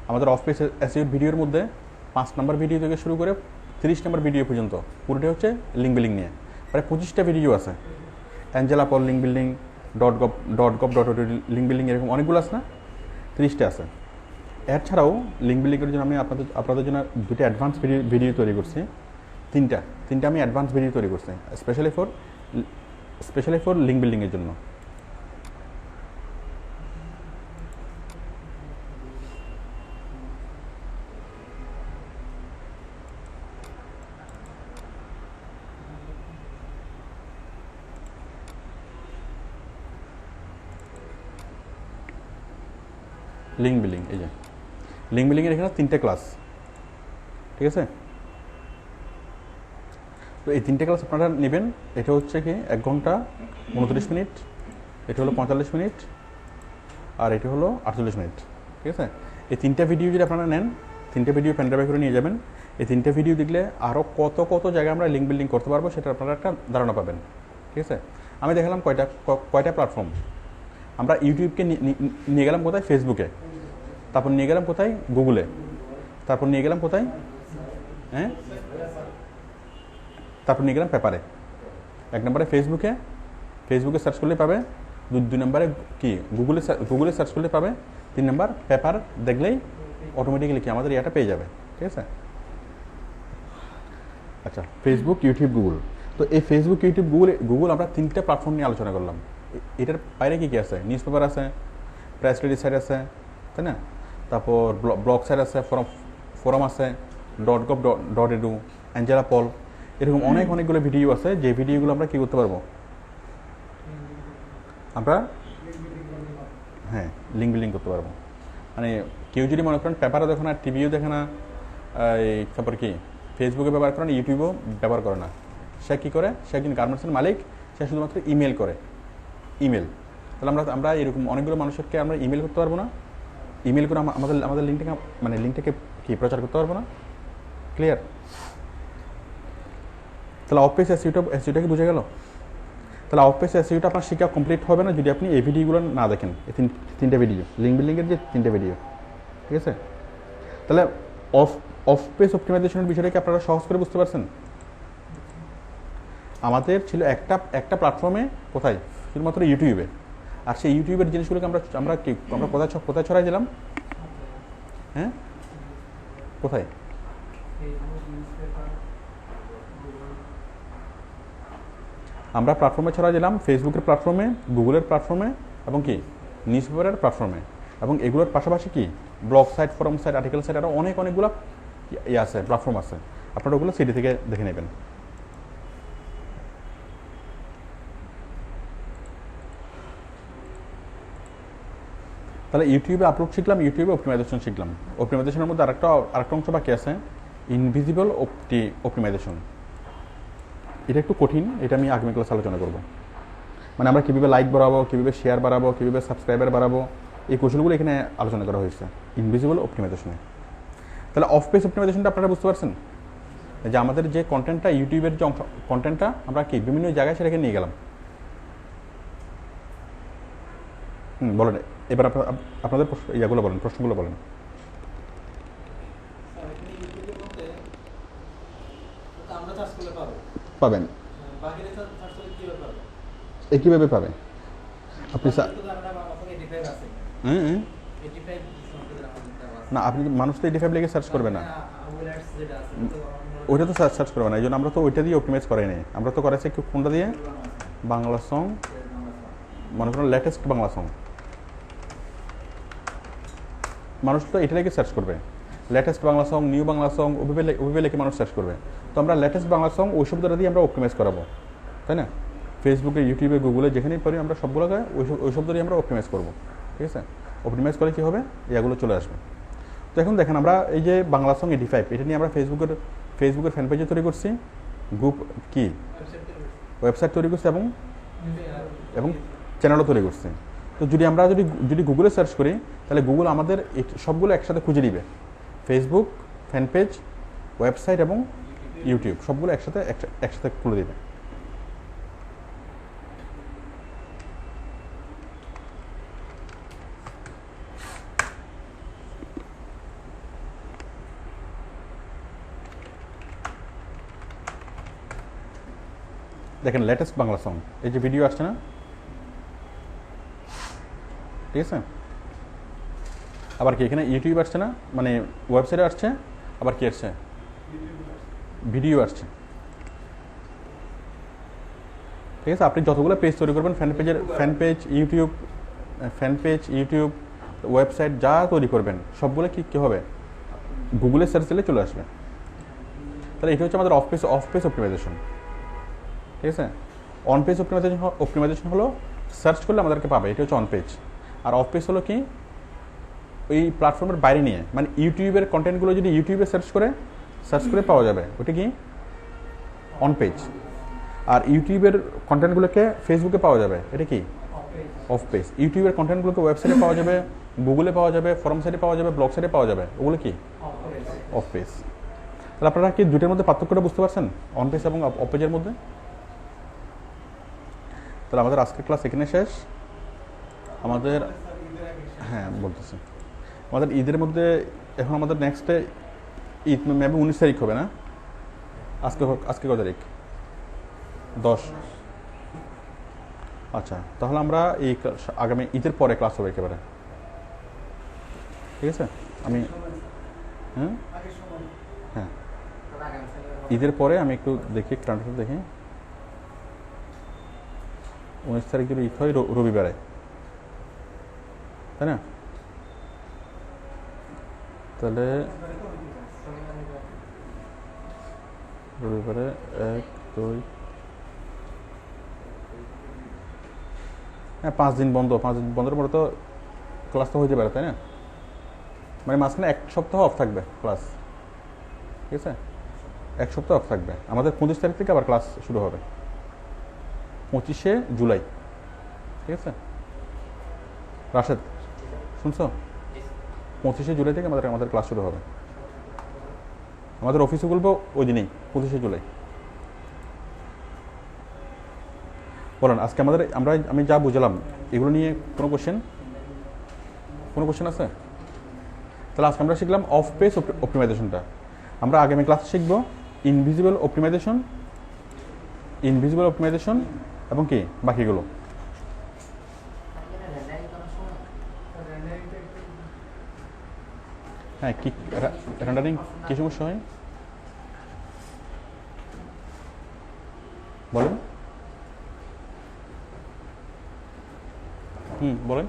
আমাদের অফ পেজ এসইও ভিডিওর মধ্যে 5 নম্বর ভিডিও থেকে শুরু করে 30 নম্বর ভিডিও পর্যন্ত পুরোটাই হচ্ছে লিঙ্ক বিল্ডিং নিয়ে। প্রায় 25টা ভিডিও আছে। Angela Paul link building, .gov.edu link building, এরকম অনেকগুলো আছে না? 30টা আছে। এর ছাড়াও লিঙ্ক বিল্ডিংয়ের জন্য আমি আপনাদের জন্য 2টা অ্যাডভান্স ভিডিও তৈরি করছি। তিনটা আমি অ্যাডভান্স ভিডিও তৈরি করছি স্পেশালি ফর লিঙ্ক বিল্ডিংয়ের জন্য। লিঙ্ক বিল্ডিং, এই যে লিঙ্ক বিল্ডিংয়ের এখানে 3টে ক্লাস, ঠিক আছে? তো এই 3টে ক্লাস আপনারা নেবেন। এটা হচ্ছে কি 1 ঘন্টা 29 মিনিট, এটা হলো 45 মিনিট, আর এটা হলো 48 মিনিট, ঠিক আছে? এই 3টা ভিডিও যদি আপনারা নেন, 3টে ভিডিও পেনড্রাইভে করে নিয়ে যাবেন। এই 3টে ভিডিও দেখলে আরও কত জায়গায় আমরা লিঙ্ক বিল্ডিং করতে পারবো সেটা আপনারা একটা ধারণা পাবেন, ঠিক আছে? আমি দেখালাম কয়টা প্ল্যাটফর্ম। আমরা ইউটিউবকে নিয়ে গেলাম কোথায়? ফেসবুকে। তারপর নিয়ে গেলাম কোথায়? গুগলে। তারপর নিয়ে গেলাম কোথায়? তারপর নিয়ে গেলাম পেপারে। 1 নম্বরে ফেসবুকে সার্চ করলে পাবে। 2 নম্বরে কি গুগলে সার্চ করলে পাবে। 3 নম্বর পেপার দেখলেই অটোমেটিক্যালি কি আমাদের ইয়াটা পেয়ে যাবে, ঠিক আছে? আচ্ছা, ফেসবুক, ইউটিউব, গুগল। তো এই ফেসবুক, ইউটিউব, গুগল আমরা 3টে প্ল্যাটফর্ম নিয়ে আলোচনা করলাম। এটার বাইরে কি আছে? নিউজ পেপার আছে, প্রেস রিলিজ সাইট আছে, তাই না? তারপর ব্লগ সাইট আছে, ফোরাম আছে, .gov.edu, অ্যাঞ্জেলা পল, এরকম অনেকগুলো ভিডিও আছে। যে ভিডিওগুলো আমরা কী করতে পারবো? আমরা লিঙ্ক বিল্ডিং করতে পারবো। মানে কেউ যদি মনে করেন পেপারে দেখো না, টিভিও দেখে না, তারপর কি ফেসবুকে ব্যবহার করে না, ইউটিউবেও ব্যবহার করে না, সে কী করে? সে একজন গার্মেন্টসের মালিক, সে শুধুমাত্র ইমেল করে। তাহলে আমরা এরকম অনেকগুলো মানুষকে আমরা ইমেল করতে পারবো না? ইমেল করে আমাদের লিঙ্কটাকে কি প্রচার করতে পারবো না? ক্লিয়ার? তাহলে অফ পেজ এসইওটা কি বুঝে গেল? তাহলে অফ পেজ এসইওটা আপনার শিক্ষা কমপ্লিট হবে না যদি আপনি এই ভিডিওগুলো না দেখেন। এই 3টে ভিডিও, লিঙ্ক বিল্ডিংয়ের যে 3টে ভিডিও, ঠিক আছে? তাহলে অফ পেজ অপটিমাইজেশনের বিষয়টা কি আপনারা সহজ করে বুঝতে পারছেন? আমাদের ছিল একটা প্ল্যাটফর্মে, কোথায়? শুধুমাত্র ইউটিউবে। আর সেই ইউটিউবের জিনিসগুলোকে আমরা কোথায় ছড়াই দিলাম? কোথায়? আমরা প্ল্যাটফর্মে ছড়াই দিলাম, ফেসবুকের প্ল্যাটফর্মে, গুগলের প্ল্যাটফর্মে এবং কি নিউজ পেপারের প্ল্যাটফর্মে। এবং এগুলোর পাশাপাশি কি blog site, forum site, article site, আরও অনেকগুলো আছে, প্ল্যাটফর্ম আছে। আপনারা ওগুলো সিডি থেকে দেখে নেবেন। তাহলে ইউটিউবে আপলোড শিখলাম, ইউটিউবে অপটিমাইজেশন শিখলাম। অপটিমাইজেশনের মধ্যে আরেকটা অংশ বাকি আছে, ইনভিজিবল অপটিমাইজেশন। এটা একটু কঠিন, এটা আমি আগামী ক্লাসে আলোচনা করব। মানে আমরা কীভাবে লাইক বাড়াবো, কীভাবে শেয়ার বাড়াবো, কীভাবে সাবস্ক্রাইবার বাড়াবো, এই কৌশলগুলো এখানে আলোচনা করা হয়েছে ইনভিজিবল অপটিমাইজেশনে। তাহলে অফ পেজ অপটিমাইজেশনটা আপনারা বুঝতে পারছেন? যে আমাদের যে কন্টেন্টটা ইউটিউবের যে কন্টেন্টটা আমরা কি বিভিন্ন জায়গায় সেটাকে নিয়ে গেলাম। বলেন এবার আপনাদের ইয়াগুলো বলেন, প্রশ্নগুলো বলেন। পাবেন কীভাবে পাবে আপনি না, আপনি মানুষ তো 85 লিখে সার্চ করবে না, ওইটা তো সার্চ করবে না। এই জন্য আমরা তো ওইটা দিয়ে অপটিমাইজ করাই নাই, আমরা তো করেছি কোনটা দিয়ে, বাংলা সং, মনে করেন লেটেস্ট বাংলা সং। মানুষ তো এটা লিখে সার্চ করবে, latest Bangla song, new Bangla song, ওইভাবে লিখে মানুষ সার্চ করবে। তো আমরা লেটেস্ট বাংলা সং ওই শব্দটা দিয়ে আমরা অপটিমাইজ করাবো, তাই না? ফেসবুকে, ইউটিউবে, গুগলে যেখানেই পারি আমরা সবগুলোকে ওই শব্দ দিয়ে আমরা অপটিমাইজ করবো, ঠিক আছে? অপটিমাইজ করে কী হবে, এগুলো চলে আসবে। তো এখন দেখেন আমরা এই যে বাংলা সং 85 এটা নিয়ে আমরা ফেসবুকের ফ্যান পেজে তৈরি করছি, গ্রুপ কি ওয়েবসাইট তৈরি করছি এবং চ্যানেলও তৈরি করছি। তো আমরা যদি গুগলে সার্চ করি তাহলে গুগল আমাদের সবগুলো একসাথে খুঁজে নিবে, ফেসবুক, ফ্যান পেজ, ওয়েবসাইট এবং ইউটিউব সবগুলো একসাথে খুলে দেবে। দেখেন লেটেস্ট বাংলা সং, এই যে ভিডিও আসছে না, ঠিক আছে? আবার কি এখানে ইউটিউব আসছে না, মানে ওয়েবসাইটে আসছে, আবার কি আসছে, ভিডিও আসছে, ঠিক আছে? আপনি যতগুলো পেজ তৈরি করবেন, ফ্যান পেজ, ইউটিউব, ওয়েবসাইট যা তৈরি করবেন সবগুলো কি হবে, গুগলে সার্চ দিলে চলে আসবে। তাহলে এটা হচ্ছে আমাদের অফ পেজ অপটিমাইজেশন, ঠিক আছে? অন পেজ অপটিমাইজেশন হলো সার্চ করলে আমাদেরকে পাবে, এটা হচ্ছে অন পেজ। আর অফ পেজ হলো কি, ওই প্ল্যাটফর্মের বাইরে নিয়ে, মানে ইউটিউবের কন্টেন্টগুলো যদি ইউটিউবে সার্চ করে পাওয়া যাবে, ওটা কি অন পেজ। আর ইউটিউবের কন্টেন্টগুলোকে ফেসবুকে পাওয়া যাবে, এটা কি অফ পেজ। ইউটিউবের কন্টেন্টগুলোকে ওয়েবসাইটে পাওয়া যাবে, গুগলে পাওয়া যাবে, ফোরাম সাইটে পাওয়া যাবে, ব্লগ সাইটে পাওয়া যাবে, ওগুলো কি অফ পেজ। তাহলে আপনারা কি দুইটার মধ্যে পার্থক্যটা বুঝতে পারছেন, অন পেজ এবং অফ পেজের মধ্যে? তাহলে আমাদের আজকের ক্লাস এখানে শেষ। আমাদের বলতেছি আমাদের ঈদের মধ্যে এখন আমাদের নেক্সটে ঈদ মেবি 19 তারিখ হবে না? আজকে কত তারিখ? 10। আচ্ছা, তাহলে আমরা এই আগামী ঈদের পরে ক্লাস হবে একেবারে, ঠিক আছে? আমি হ্যাঁ ঈদের পরে আমি একটু দেখি, ক্যালেন্ডার দেখি। 19 তারিখ যদি ঈদ হয় রবিবারে, তাই না? তাহলে রবিবারে 1, 2, 5 দিন বন্ধ। 5 দিন বন্ধের পরে তো ক্লাস তো হইতে পারে, তাই না? মানে মাঝখানে 1 সপ্তাহ অফ থাকবে ক্লাস, ঠিক আছে? 1 সপ্তাহ অফ থাকবে। আমাদের 25 তারিখ থেকে আবার ক্লাস শুরু হবে, 25শে জুলাই, ঠিক আছে? রাশেদ শুনছো? 25শে জুলাই থেকে আমাদের ক্লাস শুরু হবে। আমাদের অফিসে খুলবো ওই দিনেই, 25শে জুলাই। বলেন আজকে আমি যা বুঝলাম এগুলো নিয়ে কোনো কোশ্চেন আছে? তাহলে আজকে আমরা শিখলাম অফ পেজ অপটিমাইজেশনটা। আমরা আগামী ক্লাসে শিখব ইনভিজিবল অপটিমাইজেশন এবং কি বাকিগুলো। হ্যাঁ, কি রেন্ডারিং কি সমস্যা হয় বলেন? বলেন।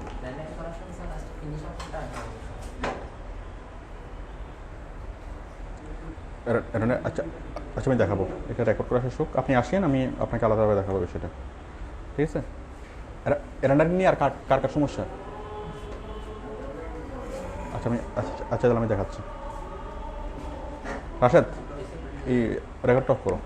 আচ্ছা, আমি দেখাবো, এটা রেকর্ড করা শেষ হোক, আপনি আসেন, আমি আপনাকে আলাদাভাবে দেখাবো বিষয়টা, ঠিক আছে? রেন্ডারিং নিয়ে আর কার সমস্যা? আচ্ছা তাহলে আমি দেখাচ্ছি। রাশেদ, এই রেকর্ডটা অফ করো।